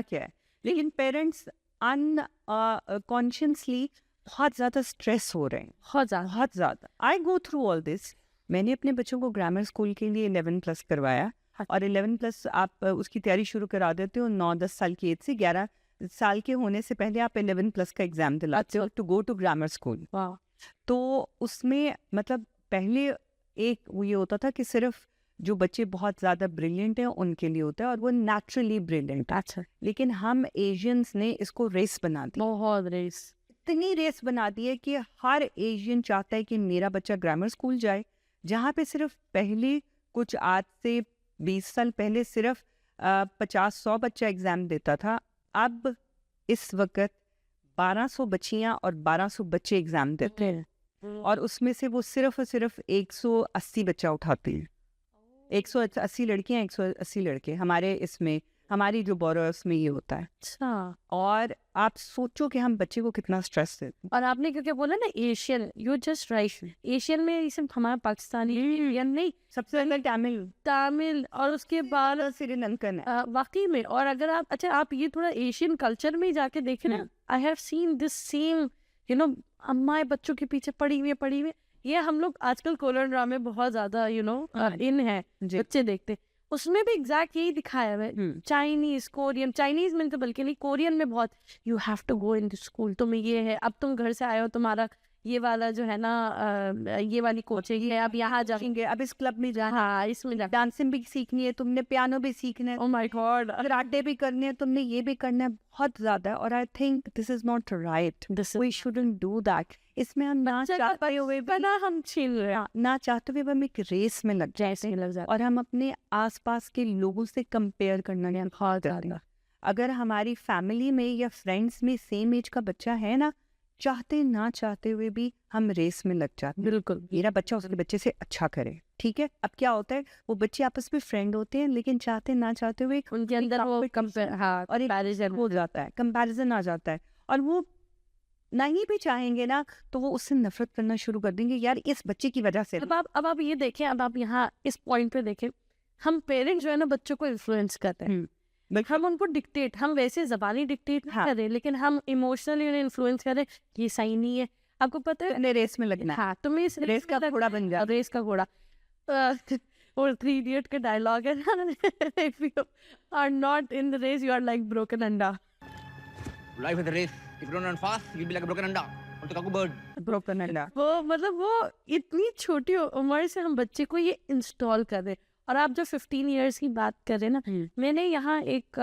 क्या है। लेकिन पेरेंट्स अनकॉन्शियसली बहुत ज़्यादा स्ट्रेस हो रहे हैं, बहुत ज़्यादा। आई गो थ्रू ऑल दिस। मैंने अपने बच्चों को ग्रामर स्कूल के लिए 11+ करवाया, और 11+ आप उसकी तैयारी शुरू करा देते हो 9-10 साल की एज से। 11 साल के होने से पहले आप 11+ का एग्जाम दिलाते हो to go to grammar school. तो उसमें मतलब पहले एक वो ये होता था कि सिर्फ जो बच्चे बहुत ज़्यादा ब्रिलियंट हैं उनके लिए होता है और वो नेचुरली ब्रिलियंट है। अच्छा, लेकिन हम एशियंस ने इसको रेस बना दी, बहुत रेस। इतनी रेस बना दी है कि हर एशियन चाहता है कि मेरा बच्चा ग्रामर स्कूल जाए, जहाँ पे सिर्फ पहले कुछ आज से 20 साल पहले सिर्फ 50-100 बच्चा एग्जाम देता था। अब इस वक्त 1200 बच्चियां और 1200 बच्चे एग्जाम देते हैं और उसमें से वो सिर्फ और सिर्फ 180 बच्चा उठाते हैं। 180 लड़कियां, 180 लड़के हमारे इसमें, हमारी जो बोरो है उसमें ये होता है। अच्छा, और आप सोचो कि हम बच्चे को कितना स्ट्रेस देते हैं। और आपने क्योंकि बोला ना Asian, you just right, Asian में ये सिर्फ हमारा पाकिस्तानी इंडियन नहीं, सबसे पहले तमिल तमिल और उसके बाद और श्रीलंकन है। वाकई में। और अगर आप अच्छा आप ये थोड़ा एशियन कल्चर में जाके देखें ना, I have seen this same, you know, अम्माएं बच्चों के पीछे पड़ी हुई ये हम लोग आजकल कोरियन ड्रामे बहुत ज्यादा इन है, जी। बच्चे देखते हैं, उसमें भी एग्जैक्ट यही दिखाया हुआ है। चाइनीज, कोरियन, चाइनीज में तो बल्कि नहीं, कोरियन में बहुत you have to go in school, तुम्हें ये है, अब तुम घर से आए हो, तुम्हारा ये वाला जो है ना ये वाली कोचिंग है, अब यहाँ जाएंगे, अब इस क्लब में जाना, हाँ इसमें जा, डांसिंग भी सीखनी है तुमने, पियानो भी सीखना है, ओ माय गॉड, कराटे भी करने हैं तुमने, ये भी करना है, बहुत ज्यादा है। और I think this is not right, this we shouldn't do that. इसमें हम ना चाहते हुए भी, बना हम छीन रहे हैं, ना चाहते हुए भी हम एक रेस में लग जैसे ही लग जाता और हम अपने आसपास के लोगों से कंपेयर करना नहीं बहुत करते हैं। ज्यादा। अगर हमारी फैमिली में या फ्रेंड्स में सेम एज का बच्चा है ना, चाहते ना चाहते हुए भी हम रेस में लग जाते हैं। बिल्कुल, मेरा बच्चा उसके बच्चे से अच्छा करे, ठीक है। अब क्या होता है, वो बच्चे आपस में फ्रेंड होते हैं लेकिन चाहते ना चाहते हुए उनके अंदर वो कंपेयर, हाँ, और एक comparison हो जाता है, कंपैरिजन आ जाता है और वो नहीं भी चाहेंगे ना तो वो उससे नफरत करना शुरू कर देंगे, यार इस बच्चे की वजह से। अब आप ये देखें, अब आप यहाँ इस पॉइंट पे देखें, हम पेरेंट्स जो है ना बच्चों को इन्फ्लुएंस करते हैं, हम उनको डिक्टेट, हम वैसे जबानी डिक्टेट नहीं कर रहे, लेकिन हम इमोशनली उन्हें इन्फ्लुएंस कर रहे हैं, ये सही नहीं है, आपको पता है, अपने रेस में लगना है। हाँ तुम्हें इस रेस का घोड़ा बन जा, रेस का घोड़ा। और 3 इडियट का डायलॉग है ना, if you are not in the race you are like broken अंडा। Life is a race. If you don't run fast, you'll be like a broken anda. Or the cuckoo bird. Broken अंडा। वो मतलब वो इतनी छोटी उम्र से हम बच्चे को ये इंस्टॉल कर रहे हैं। और आप जो 15 इयर्स की बात कर रहे हैं ना, मैंने यहाँ एक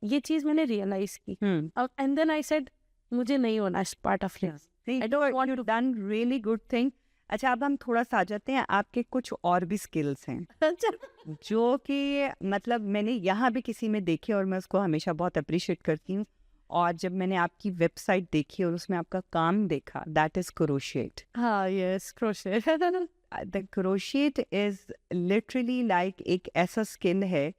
ये चीज मैंने रियलाइज की, एंड देन आई सेड मुझे नहीं होना इस part of race, I don't want to done really good thing. अच्छा अब हम थोड़ा सा आ जाते हैं, आपके कुछ और भी स्किल्स हैं जो कि मतलब मैंने यहाँ भी किसी में देखे और मैं उसको हमेशा बहुत अप्रिशिएट करती हूँ। और जब मैंने आपकी वेबसाइट देखी और उसमें आपका काम देखा, दैट इज क्रोशिएट। हाँ yes, crochet. The crochet is literally like एक ऐसा स्किल है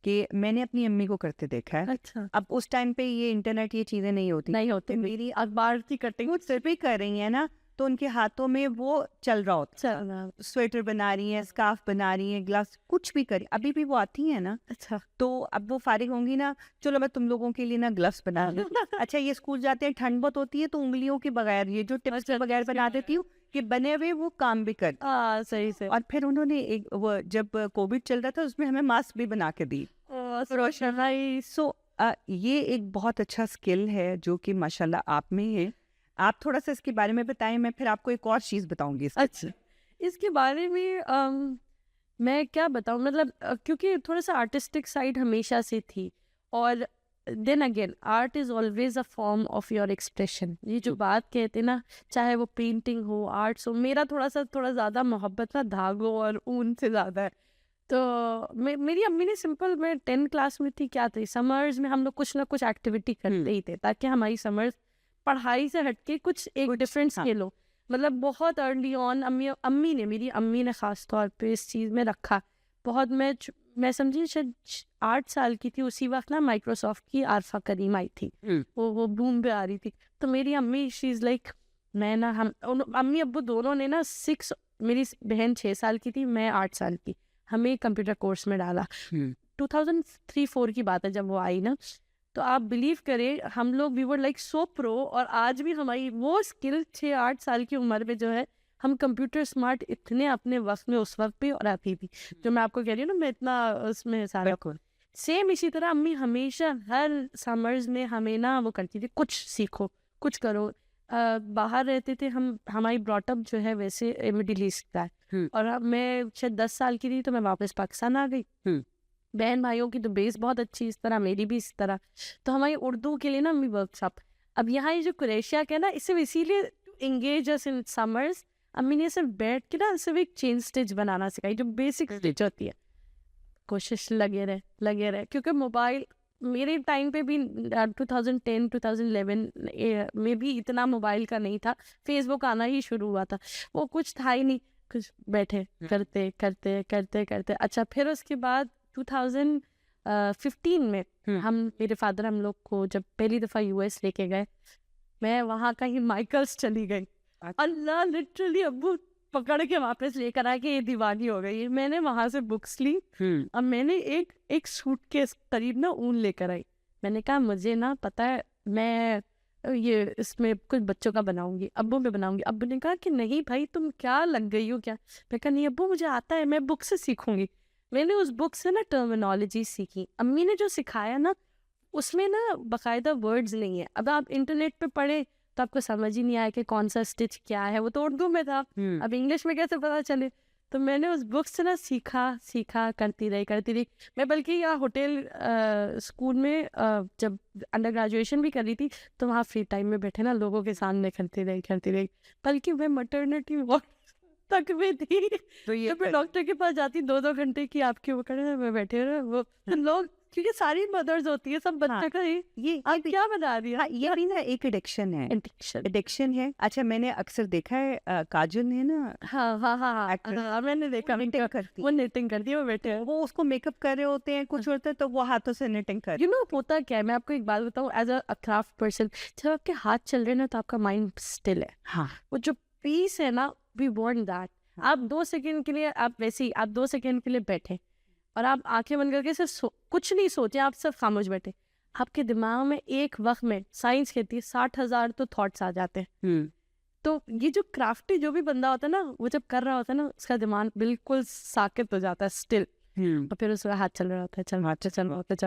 कि मैंने अपनी अम्मी को करते देखा है। अच्छा, अब उस टाइम पे ये इंटरनेट ये चीजें नहीं होती, नहीं होते, मेरी अखबार की कटिंग वो सिर पे कर रही है ना, तो उनके हाथों में वो चल रहा होता है, चलना। स्वेटर बना रही हैं, स्कार्फ बना रही हैं, ग्लास कुछ भी करी, अभी भी वो आती है ना। अच्छा, तो अब वो फारिग होंगी ना, चलो मैं तुम लोगों के लिए ना ग्लव्स बना दूं। अच्छा ये स्कूल जाते हैं, ठंड बहुत होती है तो उंगलियों के बगैर ये जो टिप्स के बगैर बना देती हूँ कि बने हुए वो काम भी कर। हाँ सही से। और फिर उन्होंने एक वो जब कोविड चल रहा था उसमें हमें मास्क भी बना के दी। रोशनाई। सो ये एक बहुत अच्छा स्किल है जो कि माशाल्लाह आप में है। आप थोड़ा सा इसके बारे में बताएं, मैं फिर आपको एक और चीज़ बताऊंगी। अच्छा, इसके बारे में मैं क्या बताऊं, मतलब क्योंकि थोड़ा सा आर्टिस्टिक साइड हमेशा से थी, और then again art is always a form of your expression. ये जो बात कहते हैं ना, चाहे वो पेंटिंग हो, आर्ट्स हो, मेरा थोड़ा ज़्यादा मोहब्बत ना धागों और ऊन से ज़्यादा है। तो मेरी अम्मी ने सिंपल, मैं 10 क्लास में थी, क्या थी, समर्स में हम लोग कुछ ना कुछ एक्टिविटी करते ही थे ताकि हमारी समर्स पढ़ाई से हटके कुछ एक डिफरेंट स्किल हो। मतलब बहुत अर्ली ऑन मेरी अम्मी ने ख़ास तौर पे इस चीज़ में रखा बहुत। मैं समझी शायद 8 साल की थी उसी वक्त ना, माइक्रोसॉफ्ट की आरफा करीम आई थी, वो बूम पे आ रही थी। तो मेरी अम्मी शी इज़ लाइक, मैं ना अम्मी अब्बू दोनों ने ना 6, मेरी बहन 6 साल की थी, मैं 8 साल की, हमें कंप्यूटर कोर्स में डाला। 2003-4 की बात है जब वो आई ना। तो आप बिलीव करें, हम लोग we were like so pro, और आज भी हमारी वो स्किल 6-8 साल की उम्र में जो है, हम कंप्यूटर स्मार्ट इतने अपने वक्त में, उस वक्त पे और अभी भी, जो मैं आपको कह रही हूँ ना, मैं इतना उसमें सारा सेम। इसी तरह अम्मी हमेशा हर समर्स में हमें ना वो करती थी, कुछ सीखो, कुछ करो। बाहर रहते थे हम, हमारी ब्रॉटअप जो है वैसे मिडिल ईस्ट का है, और मैं शायद 10 साल की थी तो मैं वापस पाकिस्तान आ गई। बहन भाइयों की तो बेस बहुत अच्छी, इस तरह मेरी भी इस तरह, तो हमारी उर्दू के लिए ना मी वर्कशॉप। अब यहाँ ये जो क्रोएशिया का है ना, इसे इसीलिए एंगेज अस इन समर्स, अम्मी ने सिर्फ बैठ के ना सिर्फ एक चेन स्टिच बनाना सिखाई, जो बेसिक स्टिच होती है। कोशिश लगे रहे, क्योंकि मोबाइल मेरे टाइम पे भी 2010 2011 में भी इतना मोबाइल का नहीं था, फेसबुक आना ही शुरू हुआ था, वो कुछ था ही नहीं, कुछ बैठे करते करते करते करते। अच्छा, फिर उसके बाद 2015 में मेरे फादर हम लोग को जब पहली दफ़ा यूएस लेके गए, मैं वहाँ का ही माइकल्स चली गई। अल्लाह, लिटरली अब्बू पकड़ के वापस लेकर आए कि ये दीवानी हो गई। मैंने वहां से बुक्स ली, अब मैंने एक सूट के करीब ना ऊन लेकर आई। मैंने कहा मुझे ना पता है, मैं ये इसमें कुछ बच्चों का बनाऊंगी, अब्बू में बनाऊंगी। अब्बू ने कहा कि नहीं भाई, तुम क्या लग गई हो क्या? मैं कहा नहीं अब्बू, मुझे आता है, मैं बुक से सीखूंगी। मैंने उस बुक से ना टर्मिनोलॉजी सीखी। अम्मी ने जो सिखाया ना, उसमें ना बाकायदा वर्ड्स नहीं है। अब आप इंटरनेट पे पढ़े तो आपको समझ ही नहीं आया कि कौन सा स्टिच क्या है, वो तो उर्दू में था, अब इंग्लिश में कैसे पता चले? तो मैंने उस बुक से ना सीखा करती रही। मैं बल्कि यहाँ होटल स्कूल में जब अंडर ग्रेजुएशन भी कर रही थी, तो वहाँ फ्री टाइम में बैठे ना लोगों के सामने करती रही। बल्कि मैं मटर्निटी वार्ड तक में थी, तो ये मैं डॉक्टर के पास जाती 2-2 घंटे की, आपकी वो करे मैं बैठे रहे वो लोग, क्योंकि सारी मदर्स होती है, सब बच्चा का ये आप क्या बना रही है। हाँ, ये भी ना एक एडिक्शन है। अच्छा, मैंने अक्सर देखा है काजल ने ना, हाँ, मैंने देखा निटिंग करती, वो निटिंग करती है, वो बैठे वो उसको मेकअप कर रहे होते हैं, कुछ होता है तो वो हाथों से निटिंग कर। होता क्या है, मैं आपको एक बात बताऊँ, एज अ क्राफ्ट पर्सन, जब आपके हाथ चल रहे हैं ना तो आपका माइंड स्टिल है। हाँ, वो जो पीस है ना, वी वांट दैट। आप 2 सेकंड के लिए, आप वैसे ही आप 2 सेकंड के लिए बैठे और आप आंखें बंद करके सिर्फ कुछ नहीं सोचे, आप सिर्फ खामोश बैठे, आपके दिमाग में एक वक्त में, साइंस कहती है 60,000 तो थॉट्स आ जाते हैं। तो ये जो क्राफ्टी जो भी बंदा होता है ना, वो जब कर रहा होता है ना, उसका दिमाग बिल्कुल साकित हो जाता है, स्टिल, और फिर उसका हाथ चल रहा होता है, चल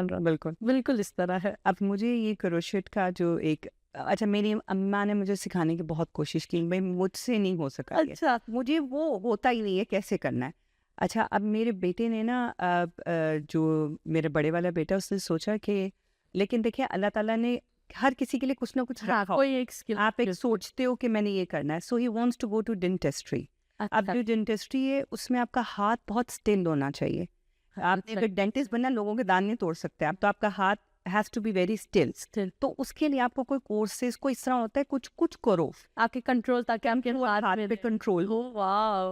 रहा है, बिल्कुल इस तरह है। अब मुझे ये क्रोशेट का जो एक, अच्छा, मेरी अम्मा ने मुझे सिखाने की बहुत कोशिश की, भाई मुझसे नहीं हो सका। अच्छा, मुझे वो होता ही नहीं है कैसे करना है। अच्छा, अब मेरे बेटे ने ना, जो मेरा बड़े वाला बेटा, उसने सोचा कि, लेकिन देखिए अल्लाह ताला ने हर किसी के लिए कुछ ना कुछ रखा, कोई एक स्किल आप एक सोचते हो कि मैंने ये करना है, so he wants to go to dentistry. अब जो डेंटिस्ट्री है उसमें आपका हाथ बहुत स्टिल होना चाहिए। आपने अगर डेंटिस्ट बनना, लोगों के दांत नहीं तोड़ सकते आप, तो आपका हाथ has to be very still. तो उसके लिए आपको कोई कोर्सेज, कोई इस तरह होता है, कुछ करो आपके कंट्रोल, ताकि आपके हाथ पे कंट्रोल हो।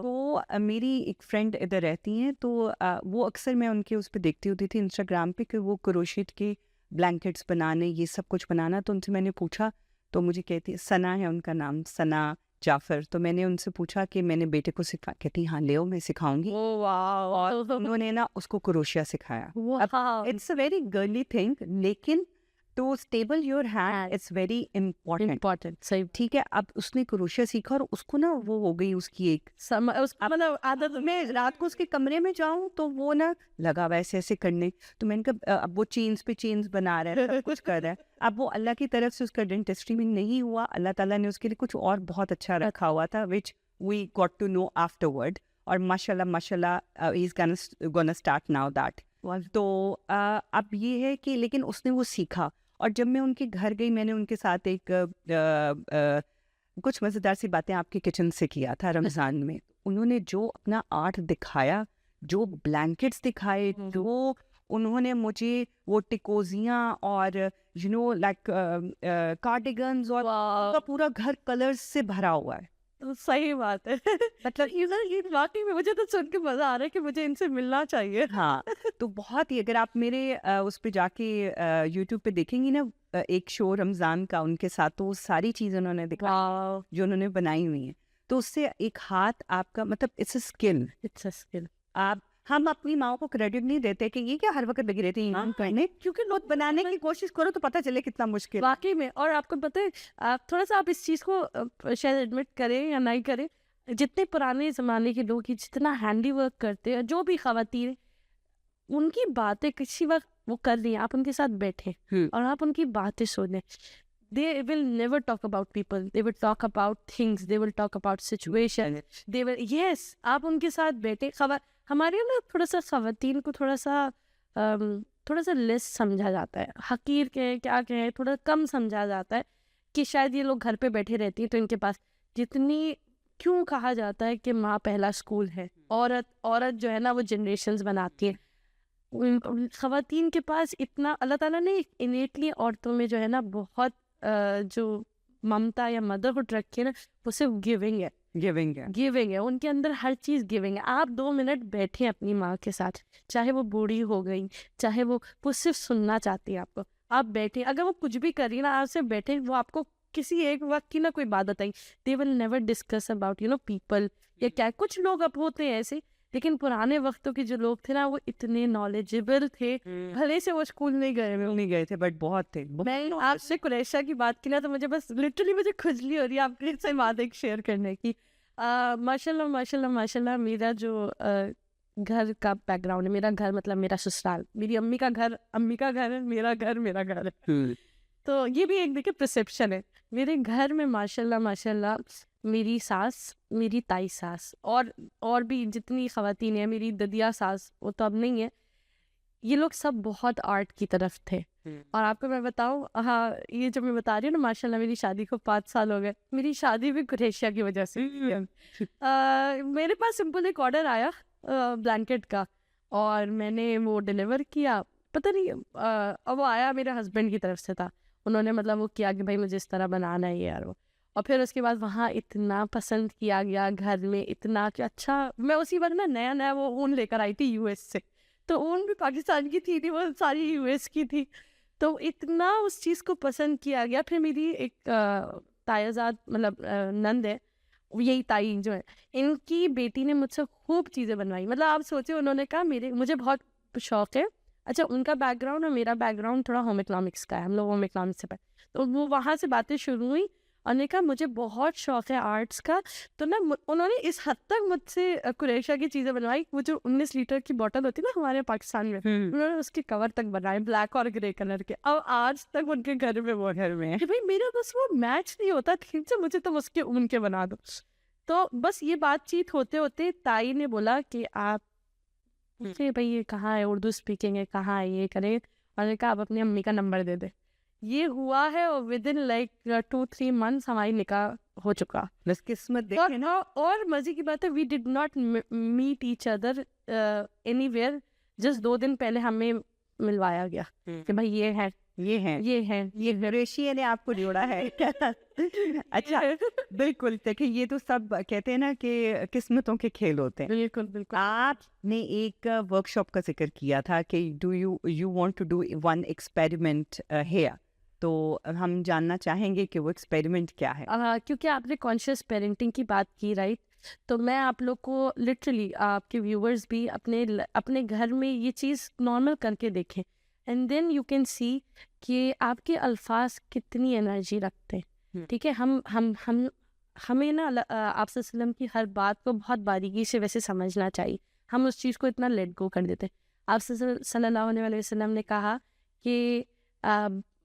तो मेरी एक फ्रेंड इधर रहती हैं, तो वो अक्सर मैं उनके उस पर देखती होती थी इंस्टाग्राम पे कि वो क्रोशेट के ब्लैंकेट्स बनाने, ये सब कुछ बनाना। तो उनसे मैंने पूछा, तो मुझे कहती, सना है उनका नाम, सना जाफर। तो मैंने उनसे पूछा कि मैंने बेटे को सिखा, कहती हाँ ले आओ, मैं सिखाऊंगी। और उन्होंने ना उसको क्रोशिया सिखाया। It's a very girly thing, लेकिन to stable your hand it's very important. सही, ठीक है। अब उसने क्रोशिया सीखा और उसको ना वो हो गई उसकी एक मतलब आदत। मैं रात को उसके कमरे में जाऊं तो वो ना लगा वैसे ऐसे करने, तो मैंने कहा अब वो चेन्स पे चेन्स बना रहा है, सब कुछ कर रहा है। अब वो अल्लाह की तरफ से उसका डेंटिस्ट्री में नहीं हुआ, अल्लाह ताला ने उसके लिए कुछ और बहुत अच्छा रखा हुआ था, which we got to know afterward. और माशाल्लाह he is gonna start now that. तो अब ये है कि, लेकिन उसने वो सीखा। और जब मैं उनके घर गई, मैंने उनके साथ एक कुछ मज़ेदार सी बातें आपके किचन से किया था रमज़ान में। उन्होंने जो अपना आर्ट दिखाया, जो ब्लैंकेट्स दिखाए, जो उन्होंने मुझे वो टिकोजियाँ और लाइक कार्डिगन्स, और पूरा घर कलर्स से भरा हुआ है। सही बात है। मतलब ये वाकई में मुझे तो सुन के मजा आ रहा है कि मुझे इनसे मिलना चाहिए। हाँ, तो बहुत ही, अगर आप मेरे उस पे जाके यूट्यूब पे देखेंगी ना, एक शो रमजान का उनके साथ, तो वो सारी चीजें उन्होंने दिखाई जो उन्होंने बनाई हुई हैं। तो उससे एक हाथ आपका, मतलब इट्स अ स्किल। आप, हम अपनी माओ को क्रेडिट नहीं देते कि ये क्या हर वक्त लगी रहती है कहने, क्योंकि लोग बनाने की कोशिश करो तो पता चले कितना मुश्किल वाकई में। और आपको पता है, आप थोड़ा सा आप इस चीज को शायद एडमिट करें या नहीं करें, जितने पुराने जमाने के लोग जितना हैंडी वर्क करते हैं, जो भी खवातीन, उनकी बातें किसी वक्त वो कर रही हैं, आप उनके साथ बैठे और आप उनकी बातें सुने, they will never talk about people, they will talk about things, they will talk about situation, they will, yes, आप उनके साथ बैठे हमारे ना थोड़ा सा ख़वातीन को थोड़ा सा लेस समझा जाता है, हकीर के क्या कहें, थोड़ा कम समझा जाता है कि शायद ये लोग घर पे बैठे रहती हैं तो इनके पास जितनी, क्यों कहा जाता है कि माँ पहला स्कूल है, औरत जो है ना वो जनरेशन्स बनाती है। ख़वातीन के पास इतना अल्लाह ताला ने इनेटली औरतों में जो है ना बहुत जो ममता या मदरहुड रखी है ना, वो सिर्फ गिविंग है, उनके अंदर हर चीज़ गिविंग है। आप 2 मिनट बैठे अपनी माँ के साथ, चाहे वो बूढ़ी हो गई, चाहे वो सिर्फ सुनना चाहती है आपको, आप बैठे, अगर वो कुछ भी करी ना, आप सिर्फ बैठे, वो आपको किसी एक वक्त की ना कोई बात बताई, they will never discuss about people या क्या। कुछ लोग अब होते हैं ऐसे, लेकिन पुराने वक्तों के जो लोग थे ना वो इतने नॉलेजेबल थे, भले से वो स्कूल नहीं गए थे बट बहुत थे। मैं आपसे कुरैशा की बात की ना तो मुझे बस लिटरली मुझे खुजली हो रही है आपके से बात एक शेयर करने की। माशाल्लाह माशाल्लाह माशाल्लाह, मेरा जो घर का बैकग्राउंड है, मेरा घर मतलब मेरा ससुराल, मेरी अम्मी का घर है, मेरा घर है। तो ये भी एक देखिए परसेप्शन है। मेरे घर में माशाल्लाह माशाल्लाह मेरी सास, मेरी ताई सास और भी जितनी ख़वातीन हैं, मेरी ददिया सास, वो तो अब नहीं है, ये लोग सब बहुत आर्ट की तरफ थे। और आपको मैं बताऊँ, हाँ, ये जो मैं बता रही हूँ ना, माशाल्लाह मेरी शादी को 5 साल हो गए, मेरी शादी भी कुरैशिया की वजह से मेरे पास सिंपल एक ऑर्डर आया ब्लैंकेट का और मैंने वो डिलीवर किया, पता नहीं अब वो आया मेरे हस्बैंड की तरफ से था, उन्होंने मतलब वो किया कि भाई मुझे इस तरह बनाना है यार वो, और फिर उसके बाद वहाँ इतना पसंद किया गया घर में, इतना कि अच्छा, मैं उसी वक्त ना नया वो ऊन लेकर आई थी यूएस से, तो ऊन भी पाकिस्तान की थी नहीं, वो सारी यूएस की थी, तो इतना उस चीज़ को पसंद किया गया। फिर मेरी एक तायाजाद मतलब नंद है, यही ताई जो है, इनकी बेटी ने मुझसे खूब चीज़ें बनवाई। मतलब आप सोचे, उन्होंने कहा मुझे बहुत शौक़ है, अच्छा उनका बैकग्राउंड और मेरा बैकग्राउंड थोड़ा होम इकोनॉमिक्स का है, हम लोग होम इकोनॉमिक्स से पढ़े, तो वो वहाँ से बातें शुरू हुई और ने कहा मुझे बहुत शौक़ है आर्ट्स का, तो ना उन्होंने इस हद तक मुझसे कुरैशा की चीज़ें बनवाई, वो जो 19 लीटर की बोतल होती है ना हमारे पाकिस्तान में, उन्होंने उसके कवर तक बनाए ब्लैक और ग्रे कलर के, अब आज तक उनके घर में वो है कि भाई मेरा बस वो मैच नहीं होता ठीक से, मुझे तो उसके ऊन के बना दो। तो बस ये बातचीत होते होते ताई ने बोला कि आप पूछे भाई ये कहाँ है, उर्दू स्पीकिंग है, कहाँ है, ये करे, और कहा आप अपनी अम्मी का नंबर दे दे। ये हुआ है और विद इन लाइक 2-3 मंथ्स हमारी निकाह हो चुका। बस किस्मत देखे ना। और मजे की बात है, we did not meet each other anywhere, just 2 दिन पहले हमें मिलवाया गया कि भाई ये है कुरैशिया ने आपको जोड़ा है। अच्छा, बिल्कुल। देखिए ये तो सब कहते हैं ना कि किस्मतों के खेल होते हैं। बिल्कुल। आपने एक वर्कशॉप का जिक्र किया था कि do you want to do one experiment here, तो हम जानना चाहेंगे कि वो एक्सपेरिमेंट क्या है। क्योंकि आपने कॉन्शियस पेरेंटिंग की बात की, राइट, तो मैं आप लोग को लिटरली, आपके व्यूअर्स भी अपने घर में ये चीज़ नॉर्मल करके देखें, and then you can see कि आपके अल्फाज कितनी एनर्जी रखते हैं। ठीक है, हमें ना आप सल्लम की हर बात को बहुत बारीकी से वैसे समझना चाहिए, हम उस चीज़ को इतना लेट गो कर देते हैं। आप सल्लल्लाहु अलैहि वसल्लम ने कहा कि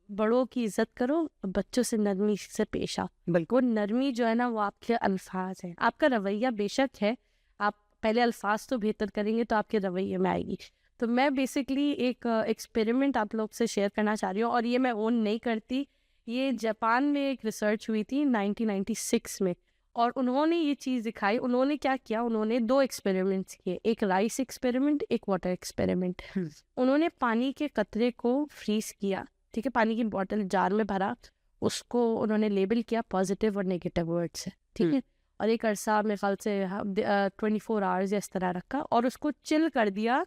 बड़ों की इज्जत करो, बच्चों से नरमी से पेश आओ। बिल्कुल, नरमी जो है ना वो आपके अल्फाज है, आपका रवैया बेशक है, आप पहले अल्फाज तो बेहतर करेंगे तो आपके रवैये में आएगी। तो मैं बेसिकली एक एक्सपेरिमेंट आप लोग से शेयर करना चाह रही हूँ, और ये मैं ओन नहीं करती, ये जापान में एक रिसर्च हुई थी 1996 में, और उन्होंने ये चीज़ दिखाई। उन्होंने क्या किया, उन्होंने 2 एक्सपेरिमेंट्स किए, एक राइस एक्सपेरिमेंट, एक वाटर एक्सपेरिमेंट। उन्होंने पानी के कतरे को फ्रीज किया, ठीक है, पानी की बॉटल जार में भरा, उसको उन्होंने लेबल किया पॉजिटिव और नेगेटिव वर्ड से, ठीक है, और एक अरसा मेरे ख्याल से 24 आवर्स या इस तरह रखा, और उसको चिल कर दिया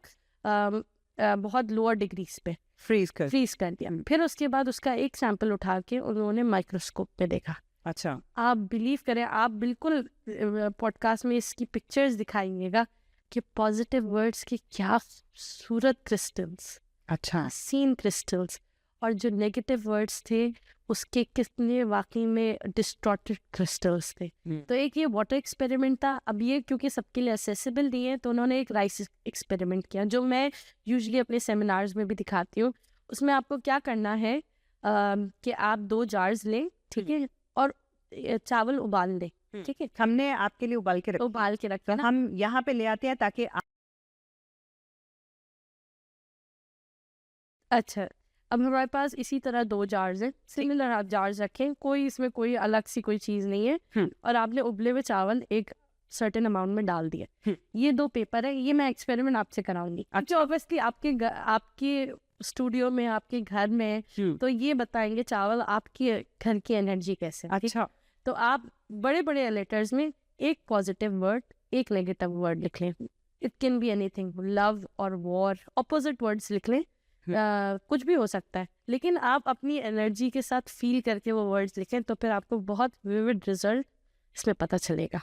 बहुत लोअर डिग्रीज पे, फ्रीज कर दिया। फिर उसके बाद उसका एक सैंपल उठा के उन्होंने माइक्रोस्कोप में देखा। अच्छा, आप बिलीव करें, आप बिल्कुल पॉडकास्ट में इसकी पिक्चर्स दिखाइएगा कि पॉजिटिव वर्ड्स की क्या खूबसूरत क्रिस्टल्स, अच्छा, सीन क्रिस्टल्स, और जो नेगेटिव वर्ड्स थे उसके कितने वाकई में डिस्टॉर्टेड क्रिस्टल्स थे। तो एक ये वाटर एक्सपेरिमेंट था। अब ये क्योंकि सबके लिए असेसिबल नहीं है, तो उन्होंने एक राइस एक्सपेरिमेंट किया, जो मैं यूजुअली अपने सेमिनार्स में भी दिखाती हूँ। उसमें आपको क्या करना है, कि आप 2 जार्स लें, ठीक है, और चावल उबाल लें, ठीक है, हमने आपके लिए उबाल के रखा, उबाल के रखना ना। हम यहाँ पे ले आते हैं ताकि अच्छा, अब हमारे पास इसी तरह 2 जार्स हैं, सिमिलर आप जार्स रखें, कोई इसमें कोई अलग सी कोई चीज़ नहीं है, और आपने उबले हुए चावल एक सर्टेन अमाउंट में डाल दिए। ये 2 पेपर है, ये मैं एक्सपेरिमेंट आपसे कराऊंगी। अच्छा, ऑब्वियसली आपके स्टूडियो में, आपके घर में, तो ये बताएंगे चावल आपके घर की एनर्जी कैसे है, ठीक? अच्छा, तो आप बड़े बड़े लेटर्स में एक पॉजिटिव वर्ड, एक नेगेटिव वर्ड लिख लें। It can be anything, love और वॉर, ऑपोजिट वर्ड्स लिख लें। कुछ भी हो सकता है, लेकिन आप अपनी एनर्जी के साथ फील करके वो वर्ड्स लिखें, तो फिर आपको बहुत विविड रिजल्ट इसमें पता चलेगा।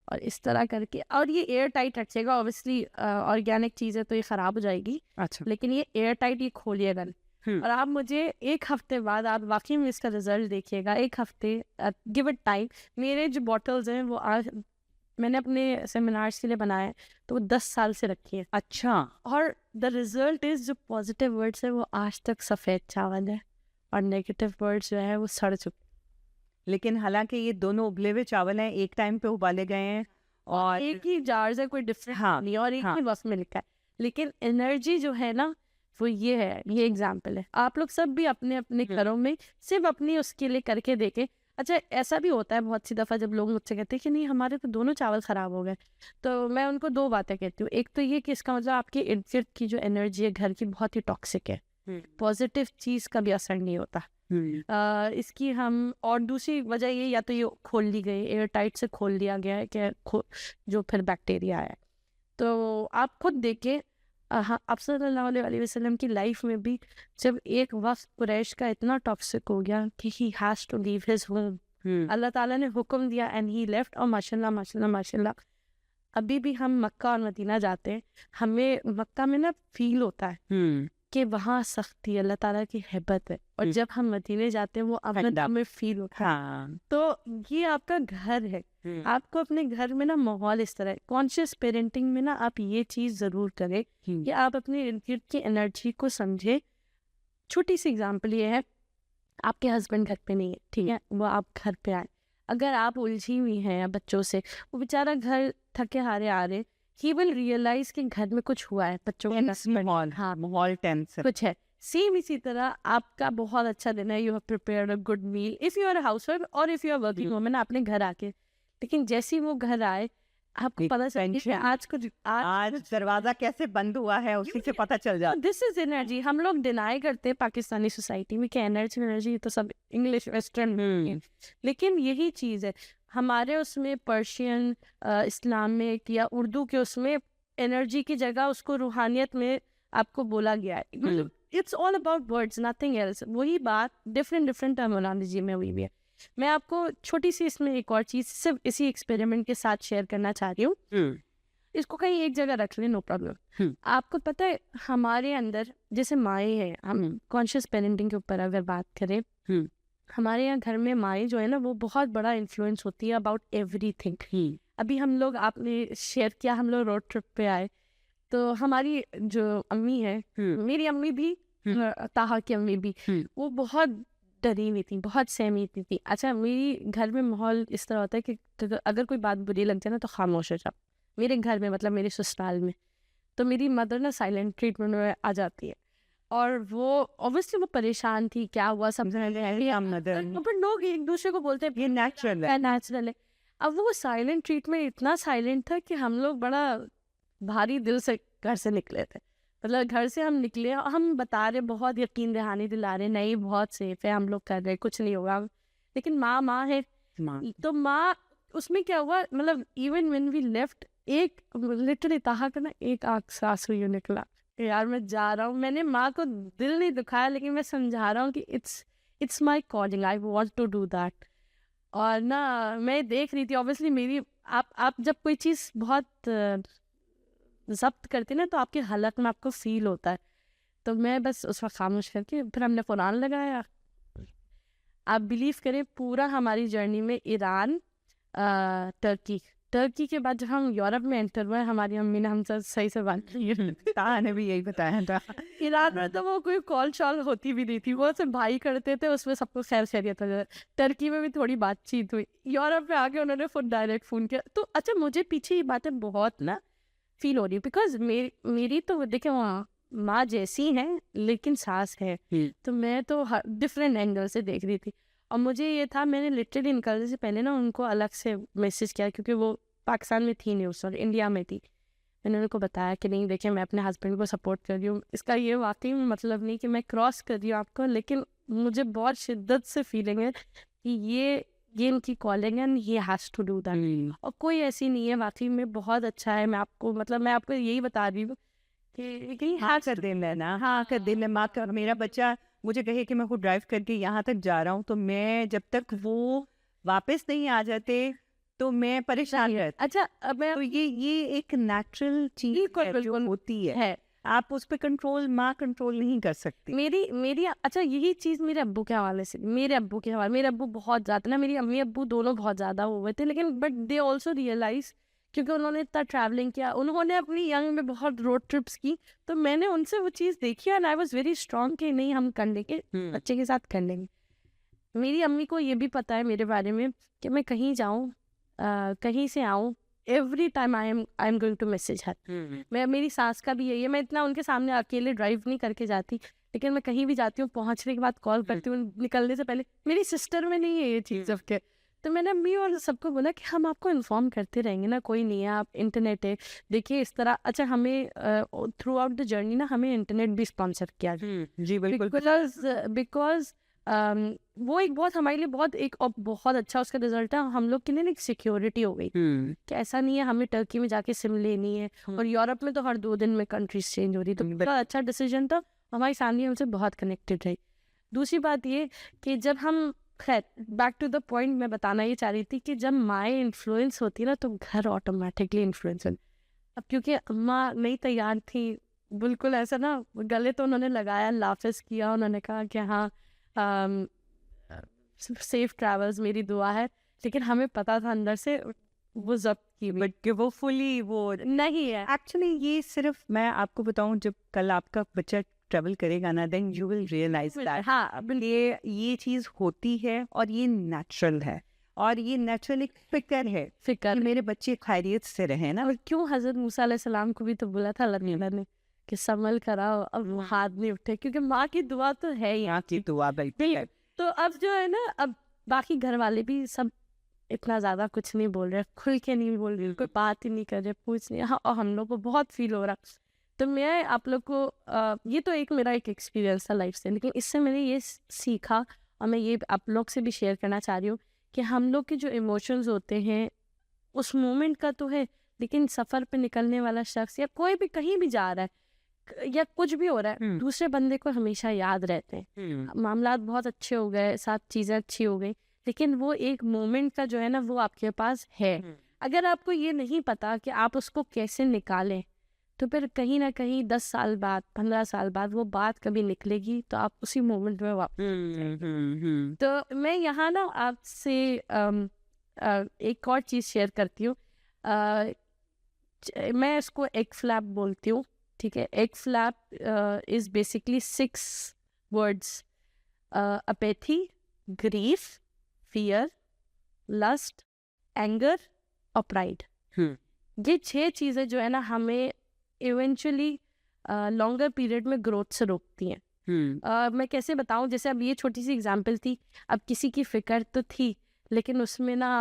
और इस तरह करके, और ये एयर टाइट रखिएगा, ऑब्वियसली ऑर्गेनिक चीज़ है तो ये ख़राब हो जाएगी, अच्छा, लेकिन ये एयर टाइट, ये खोलिएगा नहीं। और आप मुझे 1 हफ्ते बाद आप वाकई में इसका रिजल्ट देखिएगा। 1 हफ्ते, गिव इट टाइम। मेरे जो बॉटल्स हैं वो आज मैंने अपने सेमिनार्स के लिए बनाए हैं, तो वो 10 साल से रखी है। अच्छा, और द रिजल्ट इज, जो पॉजिटिव वर्ड्स है वो आज तक सफ़ेद चावल है, और नेगेटिव वर्ड्स जो है वो सड़ चुके। लेकिन हालांकि ये दोनों उबले हुए चावल हैं, एक टाइम पे उबाले गए हैं, और एक ही जार है, कोई डिफरेंस हाँ, नहीं, और एक हाँ। ही वक्त में लिखा है, लेकिन एनर्जी जो है ना वो ये है। ये एग्जाम्पल है, आप लोग सब भी अपने अपने घरों में सिर्फ अपनी उसके लिए करके देखें। अच्छा, ऐसा भी होता है बहुत सी दफ़ा जब लोग मुझसे कहते हैं कि नहीं हमारे तो दोनों चावल ख़राब हो गए, तो मैं उनको 2 बातें कहती हूँ। एक तो ये कि इसका मतलब आपके इर्द गिर्द की जो एनर्जी है घर की बहुत ही टॉक्सिक है, पॉजिटिव चीज़ का भी असर नहीं होता। इसकी हम, और दूसरी वजह ये, या तो ये खोल ली गई, एयर टाइट से खोल दिया गया है कि जो फिर बैक्टीरिया है। तो आप खुद देखें, हाँ, आप सल्लल्लाहु अलैहि वसल्लम की लाइफ में भी जब एक वक्त कुरैश का इतना टॉक्सिक हो गया कि he has to leave his home, अल्लाह ताला ने हुक्म दिया एंड ही लेफ्ट। और माशाल्लाह माशाल्लाह माशाल्लाह, अभी भी हम मक्का और मदीना जाते हैं, हमें मक्का में ना फील होता है कि वहाँ सख्ती, अल्लाह ताला की हैबत है, और जब हम मदीने जाते हैं वो अमन हमें फील होता है। हाँ, तो ये आपका घर है, आपको अपने घर में ना माहौल इस तरह, कॉन्शियस पेरेंटिंग में ना आप ये चीज़ ज़रूर करें कि आप अपने इर्द गिर्द की एनर्जी को समझें। छोटी सी एग्जांपल ये है, आपके हस्बैंड घर पे नहीं है, ठीक है, वो आप घर पे आए, अगर आप उलझी हुई हैं बच्चों से, वो बेचारा घर थके हारे आ रहे, ही विल रियलाइज कि घर में कुछ हुआ है, बच्चों के टेंस माहौल, हाँ माहौल टेंस है। कुछ है। सेम इसी तरह आपका बहुत अच्छा दिन है, you have prepared a good meal, if you are a housewife और if you are working woman, आपने घर आके, लेकिन जैसे ही वो घर आए आपको एक पता चला कि tension, आज दरवाजा कैसे बंद हुआ है उसी से पता चल जाता। This is energy. हम लोग डिनाई करते हैं पाकिस्तानी सोसाइटी में कि एनर्जी एनर्जी तो सब इंग्लिश वेस्टर्न, लेकिन यही चीज़ है हमारे उसमें, पर्शियन इस्लामिक या उर्दू के उसमें एनर्जी की जगह उसको रूहानियत में आपको बोला गया है। It's all about words, nothing else. वही बात डिफरेंट टर्मिनोलॉजी में हुई है। मैं आपको छोटी सी इसमें एक और चीज़ सिर्फ इसी एक्सपेरिमेंट के साथ शेयर करना चाह रही हूँ। इसको कहीं एक जगह रख लें, नो प्रॉब्लम। आपको पता है हमारे अंदर जैसे माएँ हैं, हम कॉन्शियस पेरेंटिंग के ऊपर अगर बात करें, हमारे यहाँ घर में माएँ जो है ना वो बहुत बड़ा इन्फ्लुएंस होती है अबाउट एवरीथिंग। अभी हम लोग, आपने शेयर किया, हम लोग रोड ट्रिप पे आए, तो हमारी जो अम्मी है, मेरी अम्मी भी, ताहा की अम्मी भी, वो बहुत डरी हुई थी, बहुत सहमी हुई थी। अच्छा, मेरी घर में माहौल इस तरह होता है कि अगर कोई बात बुरी लग जाए ना तो खामोश हो जाओ। मेरे घर में, मतलब मेरे ससुराल में, तो मेरी मदर ना साइलेंट ट्रीटमेंट में आ जाती है, और वो ऑब्वियसली वो परेशान थी, क्या हुआ, सब पर लोग एक दूसरे को बोलते हैं ये नेचुरल है। अब वो साइलेंट ट्रीटमेंट इतना साइलेंट था कि हम लोग बड़ा भारी दिल से घर से निकले थे। मतलब घर से हम निकले, हम बता रहे, बहुत यकीन दहानी दिला रहे, नहीं बहुत सेफ है, हम लोग कर रहे, कुछ नहीं होगा, लेकिन माँ है। तो माँ, उसमें क्या हुआ, मतलब इवन व्हेन वी लेफ्ट, एक लिटरली ताहा का ना एक आँख सास हुई निकला, यार मैं जा रहा हूँ। मैंने माँ को दिल नहीं दुखाया, लेकिन मैं समझा रहा हूँ कि it's my calling, I want to do that. और ना मैं देख रही थी, ऑब्वियसली मेरी, आप जब कोई चीज़ बहुत जब्त करते ना तो आपके हालत में आपको फील होता है। तो मैं बस उस वक्त खामोश करके फिर हमने कुरान लगाया। आप बिलीव करें, पूरा हमारी जर्नी में ईरान, टर्की, टर्की के बाद जब हम यूरोप में एंटर हुए, हमारी अम्मी ने हमसे सही से बात की। ताहा ने भी यही बताया था। ईरान में तो वो कोई कॉल शॉल होती भी नहीं थी, वो सिर्फ भाई करते थे, उसमें सबको खैर खैरियत हो जाए। टर्की में भी थोड़ी बातचीत हुई, यूरोप में आके उन्होंने डायरेक्ट फ़ोन किया। तो अच्छा, मुझे पीछे ये बातें बहुत ना फील हो रही, बिकॉज मेरी तो देखिए वहाँ माँ जैसी है लेकिन सास है, तो मैं तो डिफरेंट एंगल से देख रही थी। और मुझे ये था, मैंने लिटरली निकलने से पहले ना उनको अलग से मैसेज किया, क्योंकि वो पाकिस्तान में थी नहीं उस वक्त, इंडिया में थी। मैंने उनको बताया कि नहीं देखिए, मैं अपने हस्बैंड को सपोर्ट कर रही हूँ, इसका ये वाकई में मतलब नहीं कि मैं क्रॉस कर रही हूँ आपको, लेकिन मुझे बहुत शिद्दत से फीलिंग है कि ये इनकी कॉलिंग है, ये हैज़ टू डू दैट। और कोई ऐसी नहीं है, वाकई में बहुत अच्छा है। मैं आपको यही बता रही हूँ कि हाँ कर दे मैं ना, हाँ कर दे मैं। माँ का मेरा बच्चा मुझे कहे कि मैं खुद ड्राइव करके यहाँ तक जा रहा हूँ, तो मैं जब तक वो वापस नहीं आ जाते तो मैं परेशान रहती। अच्छा, अब मैं तो ये एक नेचुरल चीज है जो होती है, आप उस पर कंट्रोल, माँ कंट्रोल नहीं कर सकती। मेरी अच्छा, यही चीज़ मेरे अब्बू के हवाले से, मेरे अब्बू बहुत ज़्यादा ना, मेरी अम्मी अब्बू दोनों बहुत ज़्यादा हुए थे, लेकिन बट दे ऑल्सो रियलाइज, क्योंकि उन्होंने इतना ट्रैवलिंग किया, उन्होंने अपनी यंग में बहुत रोड ट्रिप्स की, तो मैंने उनसे वो चीज़ देखी and I was very strong कि नहीं, हम कर लेंगे, बच्चे के साथ कर लेंगे। मेरी अम्मी को ये भी पता है मेरे बारे में कि मैं कहीं जाऊँ, कहीं से आऊँ, every time I am going to message her. मेरी सास का भी यही है, मैं इतना उनके सामने अकेले ड्राइव नहीं करके जाती, लेकिन मैं कहीं भी जाती हूँ, पहुँचने के बाद कॉल करती हूँ, निकलने से पहले। मेरी सिस्टर में नहीं है ये चीज़ सबके। तो मैंने अम्मी और सबको बोला कि हम आपको इन्फॉर्म करते रहेंगे ना, कोई नहीं है, आप इंटरनेट है, देखिए इस तरह। अच्छा, हमें थ्रू आउट द जर्नी ना हमें इंटरनेट भी स्पॉन्सर किया जी बिल्कुल, बिकॉज वो एक बहुत हमारे लिए बहुत अच्छा उसका रिजल्ट है, हम लोग के लिए एक सिक्योरिटी हो गई कि ऐसा नहीं है हमें टर्की में जाके सिम लेनी है, और यूरोप में तो हर 2 दिन में कंट्रीज चेंज हो रही, तो बहुत अच्छा डिसीजन था। हमारी फैमिली हमसे बहुत कनेक्टेड रही। दूसरी बात ये कि जब हम, खैर बैक टू द पॉइंट, मैं बताना ये चाह रही थी कि जब माएँ इन्फ्लुएंस होती ना तो घर ऑटोमेटिकली इन्फ्लुएंस होती। अब क्योंकि अम्मा नहीं तैयार थी बिल्कुल, ऐसा ना गले तो उन्होंने लगाया, लाफिज किया, उन्होंने कहा कि हाँ सेफ ट्रैवल्स, मेरी दुआ है, लेकिन हमें पता था अंदर से वो जब्त की, बट कि वो फुली वो नहीं है एक्चुअली। ये सिर्फ मैं आपको बताऊं, जब कल आपका बच्चा ट्रेवल करेगा ना, then you will realise that हाँ ये चीज होती है, और ये नेचुरल है, और ये नेचुरल एक फिक्र है फिक्र। मेरे बच्चे खैरियत से रहे ना। और क्यों हजरत मूसा अलैहिस्सलाम को भी तो बोला था अल्लाह ताला ने कि संभल कर आओ, अब वो हाथ नहीं उठे, क्योंकि माँ की दुआ तो है ही। यहाँ की दुआ बिल्कुल। तो अब जो है ना, अब बाकी घर वाले भी सब इतना ज़्यादा कुछ नहीं बोल रहे, खुल के नहीं बोल रहे, कोई बात ही नहीं कर रहे, पूछ नहीं। हाँ, और हम लोग को बहुत फील हो रहा। तो मैं आप लोग को ये तो मेरा एक एक्सपीरियंस था लाइफ से, लेकिन इससे मैंने ये सीखा, और मैं ये आप लोग से भी शेयर करना चाह रही हूँ कि हम लोग के जो इमोशंस होते हैं उस मोमेंट का तो है, लेकिन सफ़र पे निकलने वाला शख्स या कोई भी कहीं भी जा रहा है या कुछ भी हो रहा है, दूसरे बंदे को हमेशा याद रहते हैं। मामलात बहुत अच्छे हो गए, साथ चीज़ें अच्छी हो गई, लेकिन वो एक मोमेंट का जो है ना वो आपके पास है। अगर आपको ये नहीं पता कि आप उसको कैसे निकालें, तो फिर कहीं ना कहीं 10 साल बाद, 15 साल बाद वो बात कभी निकलेगी, तो आप उसी मोमेंट में वापस। तो मैं यहाँ ना आपसे एक और चीज़ शेयर करती हूँ। मैं इसको एक फ्लैप बोलती हूँ, ठीक है। एक flap is basically 6 words: apathy, grief, fear, lust, anger और pride। ये 6 चीज़ें जो है ना हमें इवेंचुअली लॉन्गर पीरियड में ग्रोथ से रोकती हैं। मैं कैसे बताऊं, जैसे अब ये छोटी सी एग्जांपल थी, अब किसी की फिक्र तो थी, लेकिन उसमें ना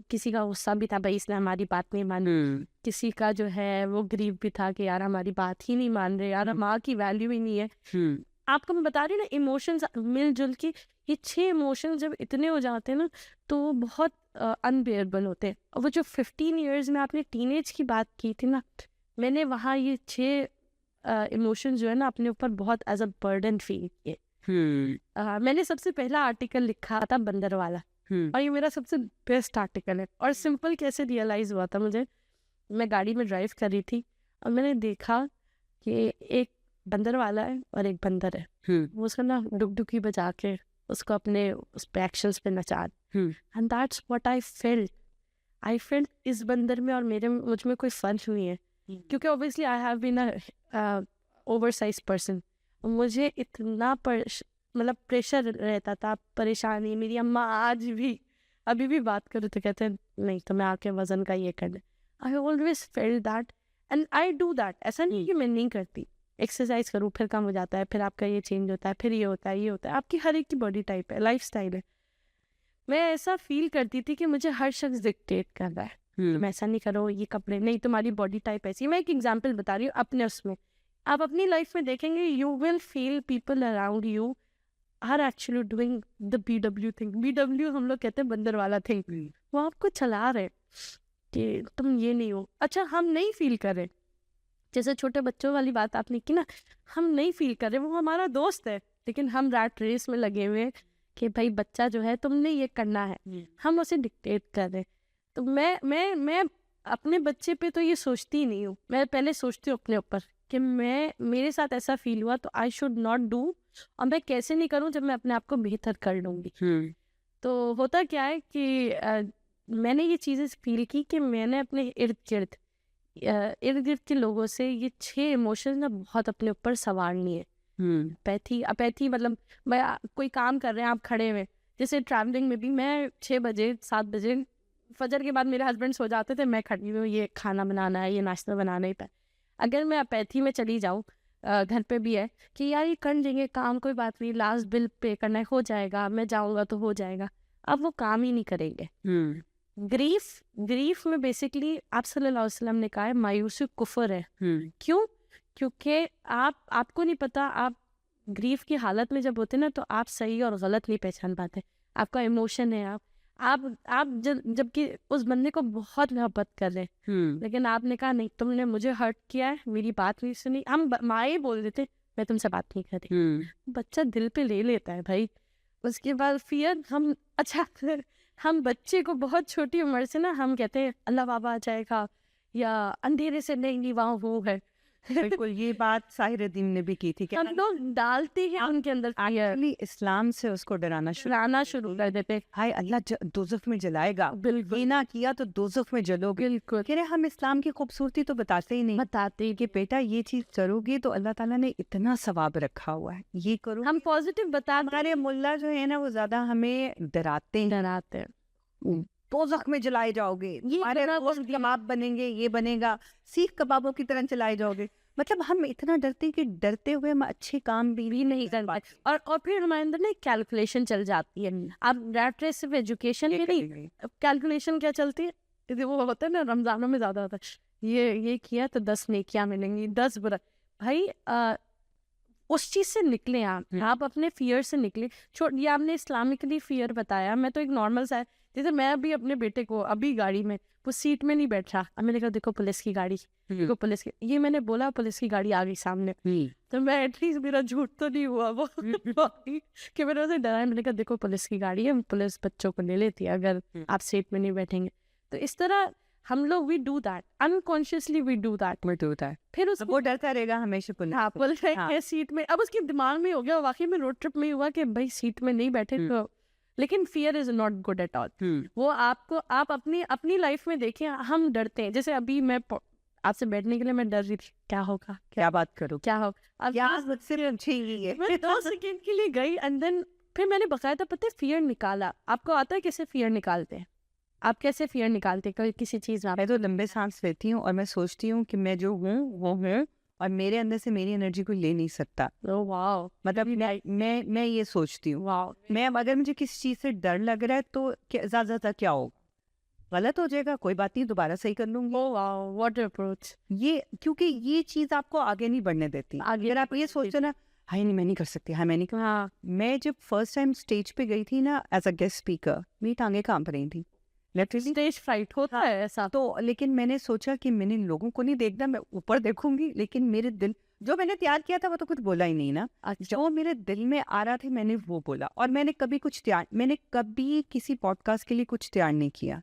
किसी का गुस्सा भी था, भाई इसने हमारी बात नहीं मानी। किसी का जो है वो ग्रीव भी था कि यार हमारी बात ही नहीं मान रहे, यार माँ की वैल्यू ही नहीं है। आपको मैं बता रही हूँ ना, इमोशंस मिलजुल के ये 6 इमोशंस जब इतने हो जाते हैं ना, तो वो बहुत अनबेयरेबल होते हैं। और वो जो 15 ईयर्स में आपने टीनेज की बात की थी ना, मैंने वहाँ ये 6 इमोशंस जो है ना अपने ऊपर बहुत एज अ बर्डन फील किए। मैंने सबसे पहला आर्टिकल लिखा था बंदर वाला, और ये मेरा सबसे बेस्ट आर्टिकल है। और सिंपल कैसे रियलाइज हुआ था मुझे, मैं गाड़ी में ड्राइव कर रही थी और मैंने देखा कि एक बंदर वाला है और एक बंदर है, वो उसका ना डुगडुगी बजा के उसको अपने उस पे एक्शंस पे नचा, and that's what I felt. I felt इस बंदर में और मेरे मुझ में कोई फर्क नहीं है, क्योंकि obviously I have been a over size person. मुझे इतना मतलब प्रेशर रहता था, परेशानी। मेरी अम्मा आज भी अभी भी बात करो तो कहते हैं नहीं तुम्हें आके वजन का ये करना। I always felt that and I do that. ऐसा नहीं कि मैं नहीं करती, एक्सरसाइज करूँ फिर कम हो जाता है, फिर आपका ये चेंज होता है, फिर ये होता है, ये होता है। आपकी हर एक की बॉडी टाइप है, लाइफ स्टाइल है। मैं ऐसा फील करती थी कि मुझे हर शख्स डिक्टेट कर रहा है, तुम ऐसा नहीं करो, ये कपड़े नहीं, तुम्हारी बॉडी टाइप ऐसी। मैं एक एग्जांपल बता रही हूँ अपने उसमें। आप अपनी लाइफ में देखेंगे, you will feel people around you are actually doing the BW thing. BW हम लोग कहते हैं बंदर वाला थिंग। वो आपको चला रहे कि तुम ये नहीं हो। अच्छा, हम नहीं फील कर रहे, जैसे छोटे बच्चों वाली बात आपने की ना, हम नहीं फील कर रहे, वो हमारा दोस्त है, लेकिन हम रैट रेस में लगे हुए हैं कि भाई बच्चा जो है तुमने ये करना है, हम उसे डिक्टेट कर रहे। तो मैं अपने बच्चे पे तो ये सोचती ही नहीं हूँ। मैं पहले सोचती हूँ अपने ऊपर कि मेरे साथ ऐसा फील हुआ तो आई शुड नॉट डू, और मैं कैसे नहीं करूँ जब मैं अपने आप को बेहतर कर लूँगी। तो होता क्या है कि मैंने ये चीज़ें फील की कि मैंने अपने इर्द गिर्द के लोगों से ये 6 इमोशंस ना बहुत अपने ऊपर सवारनी है। अपैथी मतलब कोई काम कर रहे हैं आप खड़े हुए, जैसे ट्रैवलिंग में भी मैं 6 बजे 7 बजे फजर के बाद मेरे हस्बैंड सो जाते थे, मैं खड़ी हुई ये खाना बनाना है, ये नाश्ता बनाना ही था। अगर मैं अपैथी में चली जाऊँ, घर पे भी है कि यार ये कर लेंगे काम, कोई बात नहीं, लास्ट बिल पे करना है, हो जाएगा, मैं जाऊँगा तो हो जाएगा, अब वो काम ही नहीं करेंगे। ग्रीफ में बेसिकली आप सल्लल्लाहु अलैहि वसल्लम ने कहा है मायूसी कुफर है। क्यों? क्योंकि आपको नहीं पता, आप ग्रीफ की हालत में जब होते ना तो आप सही और गलत नहीं पहचान पाते। आपका इमोशन है, आप जबकि उस बंदे को बहुत मोहब्बत कर रहे हैं, लेकिन आपने कहा नहीं, तुमने मुझे हर्ट किया है, मेरी बात नहीं सुनी। हम माँ बोल देते मैं तुमसे बात नहीं कर रही, बच्चा दिल पे ले लेता है भाई। उसके बाद फियर हम बच्चे को बहुत छोटी उम्र से ना हम कहते हैं अल्लाह बाबा आ जाएगा, या अंधेरे से नहीं वहाँ वो है। बिल्कुल, ये बात साहिर-उद-दीन ने भी की थी कि हम लोग डालते हैं उनके अंदर एक्चुअली इस्लाम से उसको डराना शुरू कर देते। हाय अल्लाह दोज़ख में जलाएगा, बिल्कुल ये ना किया तो दोज़ख में जलोगे। बिल्कुल कह रहे हम इस्लाम की खूबसूरती तो बताते ही नहीं, बताते कि बेटा ये चीज करोगे तो अल्लाह ताला ने इतना सवाब रखा हुआ है, ये करो। हम पॉजिटिव बता हमारे मुल्ला जो है ना वो ज्यादा हमें डराते हैं। दोज़ख में जलाए जाओगे, तुम्हारे गोश्त कबाब बनेंगे, ये बनेगा, सीख कबाबों की तरह जलाए जाओगे। मतलब हम इतना डरते हैं कि डरते हुए हम अच्छे काम भी नहीं कर पाते। और फिर हमारे अंदर ना कैलकुलेशन चल जाती है। अब रैट रेस सिर्फ एजुकेशन में नहीं, कैलकुलेशन क्या चलती है, वो होता है ना रमजानों में ज्यादा होता है, ये किया तो 10 नेकियां मिलेंगी, 10 बुरा। भाई उस चीज से निकले आप अपने फियर से निकले। ये आपने इस्लामिकली फियर बताया, मैं तो एक नॉर्मल सा, जैसे मैं अभी अपने बेटे को अभी गाड़ी में वो सीट में नहीं बैठ रहा, अब मैंने कहा देखो पुलिस की गाड़ी, देखो पुलिस की, ये मैंने बोला पुलिस की गाड़ी आ गई सामने, तो मैं एटलीस्ट मेरा झूठ तो नहीं हुआ वो कि मैंने उसे डराया। मैंने कहा देखो पुलिस की गाड़ी है, पुलिस बच्चों को ले लेती है अगर आप सीट में नहीं बैठेंगे। तो इस तरह हम लोग we do that unconsciously, we do that. फिर उसको वो डरता रहेगा हमेशा पुलिस है सीट में। अब उसके दिमाग में हो गया, वाकई में रोड ट्रिप में हुआ कि भाई सीट में नहीं बैठे तो, लेकिन fear is not good at all. वो आप अपनी लाइफ में देखें, हम डरते हैं। जैसे अभी मैं आपसे बैठने के लिए मैं डर रही थी, क्या होगा, क्या बात करूं, क्या होगा, अब मुझसे मैं 2 सेकंड के लिए गई एंड देन फिर मैंने बकायदा पता है फियर निकाला। आपको आता है कैसे फियर निकालते हैं? आप कैसे फियर निकालते हैं किसी चीज में? मैं तो लंबे सांस लेती हूँ और मैं सोचती हूँ कि मैं जो हूँ वो हूँ और मेरे अंदर से मेरी एनर्जी को ले नहीं सकता। वाओ, मतलब मैं ये सोचती हूँ, वाओ, मैं अब अगर मुझे किसी चीज से डर लग रहा है तो ज्यादा क्या होगा, गलत हो जाएगा, कोई बात नहीं, दोबारा सही कर लूंगी। Wow, what approach. ये क्योंकि ये चीज आपको आगे नहीं बढ़ने देती। अगर आप ये सोचते ना हाय नहीं मैं नहीं कर सकती, हाय मैं नहीं हाँ। मैं जब फर्स्ट टाइम स्टेज पे गई थी ना एज अ गेस्ट स्पीकर, मेरी टांगे कांप रही थी, स्टेज फ्राइट होता है ऐसा। तो लेकिन मैंने सोचा कि मैंने लोगों को नहीं देखना, मैं ऊपर देखूंगी, लेकिन मेरे दिल जो मैंने तैयार किया था वो तो कुछ बोला ही नहीं ना। जो मेरे दिल में आ रहा था मैंने वो बोला। और मैंने कभी किसी पॉडकास्ट के लिए कुछ तैयार नहीं किया,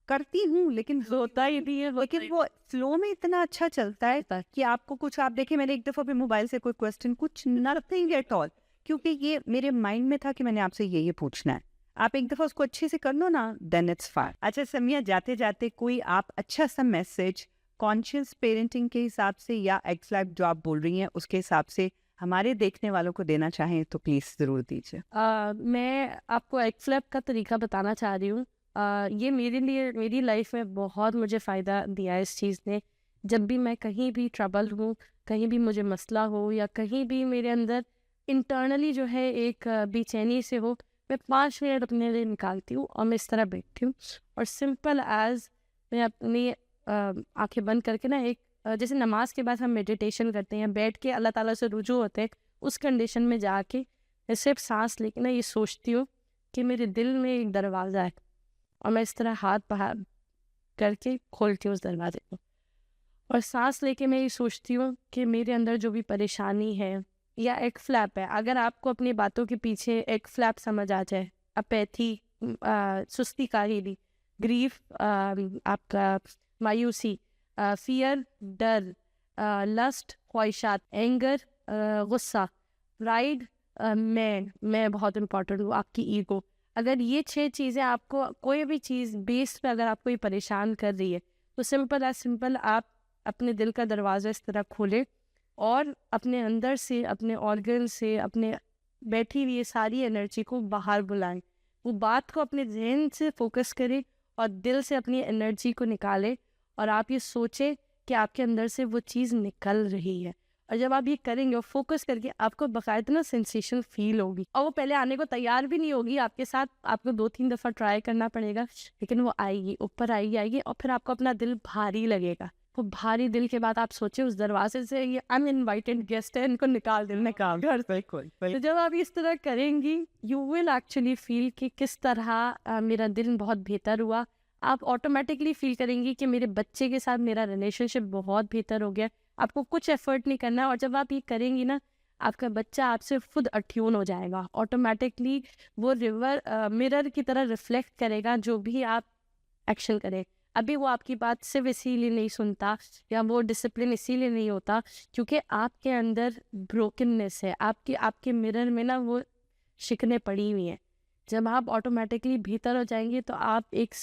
करती हूँ लेकिन होता ही नहीं है। लेकिन वो फ्लो में इतना अच्छा चलता है कि आपको कुछ, आप देखे मैंने एक दफा भी मोबाइल से कोई क्वेश्चन, कुछ नथिंग एट ऑल, क्योंकि ये मेरे माइंड में था कि मैंने आपसे ये पूछना है। आप एक दफ़ा उसको अच्छे से कर लो ना, देन इट्स फाइन। अच्छा समिया, जाते जाते कोई आप अच्छा सा मैसेज कॉन्शियस पेरेंटिंग के हिसाब से या एक्स लाइफ जो आप बोल रही हैं उसके हिसाब से हमारे देखने वालों को देना चाहें तो प्लीज़ ज़रूर दीजिए। मैं आपको एक फ्लैप का तरीका बताना चाह रही हूँ। ये मेरे लिए मेरी लाइफ में बहुत मुझे फ़ायदा दिया है इस चीज़ ने। जब भी मैं कहीं भी ट्रबल हूँ, कहीं भी मुझे मसला हो या कहीं भी मेरे अंदर इंटरनली जो है एक बेचैनी से हो, मैं 5 मिनट अपने लिए निकालती हूँ और मैं इस तरह बैठती हूँ और सिंपल एज़ मैं अपनी आँखें बंद करके ना एक जैसे नमाज के बाद हम मेडिटेशन करते हैं, बैठ के अल्लाह ताला से रुजू होते हैं, उस कंडीशन में जाके मैं सिर्फ सांस लेके ना ये सोचती हूँ कि मेरे दिल में एक दरवाज़ा है और मैं इस तरह हाथ बाहर करके खोलती हूँ उस दरवाजे को और सांस लेके मैं ये सोचती हूँ कि मेरे अंदर जो भी परेशानी है या एक फ्लैप है, अगर आपको अपनी बातों के पीछे एक फ्लैप समझ आ जाए, अपैथी, सुस्ती काहिली, ग्रीफ, आपका मायूसी, फियर, डर, लस्ट, ख्वाहिशात, एंगर, गुस्सा, प्राइड, मैं बहुत इंपॉर्टेंट हूँ, आपकी ईगो, अगर ये 6 चीज़ें आपको कोई भी चीज़ बेस पे अगर आपको ये परेशान कर रही है तो सिंपल आप अपने दिल का दरवाज़ा इस तरह खोलें और अपने अंदर से, अपने ऑर्गन से, अपने बैठी हुई ये सारी एनर्जी को बाहर बुलाएं। वो बात को अपने जहन से फोकस करें और दिल से अपनी एनर्जी को निकालें और आप ये सोचें कि आपके अंदर से वो चीज़ निकल रही है। और जब आप ये करेंगे और फोकस करके आपको बाकायदा ना सेंसेशन फील होगी और वो पहले आने को तैयार भी नहीं होगी आपके साथ, आपको 2-3 दफ़ा ट्राई करना पड़ेगा, लेकिन वो आएगी, ऊपर आएगी और फिर आपको अपना दिल भारी लगेगा। वो भारी दिल के बाद आप सोचे उस दरवाजे से ये अनइनवाइटेड गेस्ट है, इनको निकाल घर से। तो जब आप इस तरह करेंगी यू विल एक्चुअली फील कि किस तरह मेरा दिन बहुत बेहतर हुआ। आप ऑटोमेटिकली फील करेंगी कि मेरे बच्चे के साथ मेरा रिलेशनशिप बहुत बेहतर हो गया। आपको कुछ एफर्ट नहीं करना है और जब आप ये करेंगी ना आपका बच्चा आपसे खुद अट्यून हो जाएगा। ऑटोमेटिकली वो मिरर की तरह रिफ्लेक्ट करेगा जो भी आप एक्शन करें। अभी वो आपकी बात सिर्फ इसीलिए नहीं सुनता या वो डिसिप्लिन इसीलिए नहीं होता क्योंकि आपके अंदर ब्रोकननेस है, आपके मिरर में ना वो शिकने पड़ी हुई हैं। जब आप ऑटोमेटिकली भीतर हो जाएंगे तो आप एक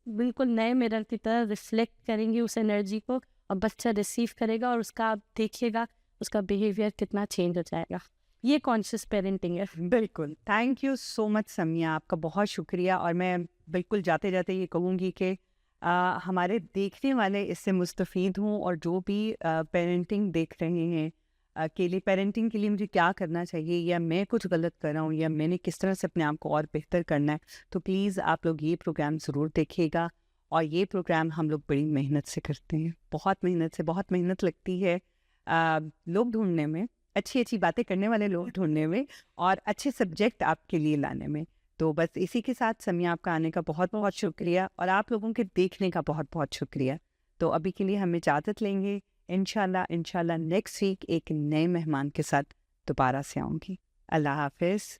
बिल्कुल नए मिरर की तरह रिफ्लेक्ट करेंगे उस एनर्जी को और बच्चा रिसीव करेगा और उसका आप देखिएगा उसका बिहेवियर कितना चेंज हो जाएगा। ये कॉन्शियस पेरेंटिंग है। बिल्कुल, thank you so much Samiya, आपका बहुत शुक्रिया। और मैं बिल्कुल जाते जाते ये कहूँगी कि हमारे देखने वाले इससे मुस्तफ़ीद हों और जो भी पेरेंटिंग देख रहे हैं के लिए पेरेंटिंग के लिए मुझे क्या करना चाहिए या मैं कुछ गलत कर रहा हूँ या मैंने किस तरह से अपने आप को और बेहतर करना है, तो प्लीज़ आप लोग ये प्रोग्राम ज़रूर देखिएगा। और ये प्रोग्राम हम लोग बड़ी मेहनत से करते हैं, बहुत मेहनत लगती है लोग ढूंढने में, अच्छी बातें करने वाले लोग ढूंढने में और अच्छे सब्जेक्ट आपके लिए लाने में। तो बस इसी के साथ समिया आपका आने का बहुत बहुत शुक्रिया और आप लोगों के देखने का बहुत बहुत शुक्रिया। तो अभी के लिए हम इजाज़त लेंगे। इंशाल्लाह नेक्स्ट वीक एक नए मेहमान के साथ दोबारा से आऊँगी। अल्लाह हाफिज़।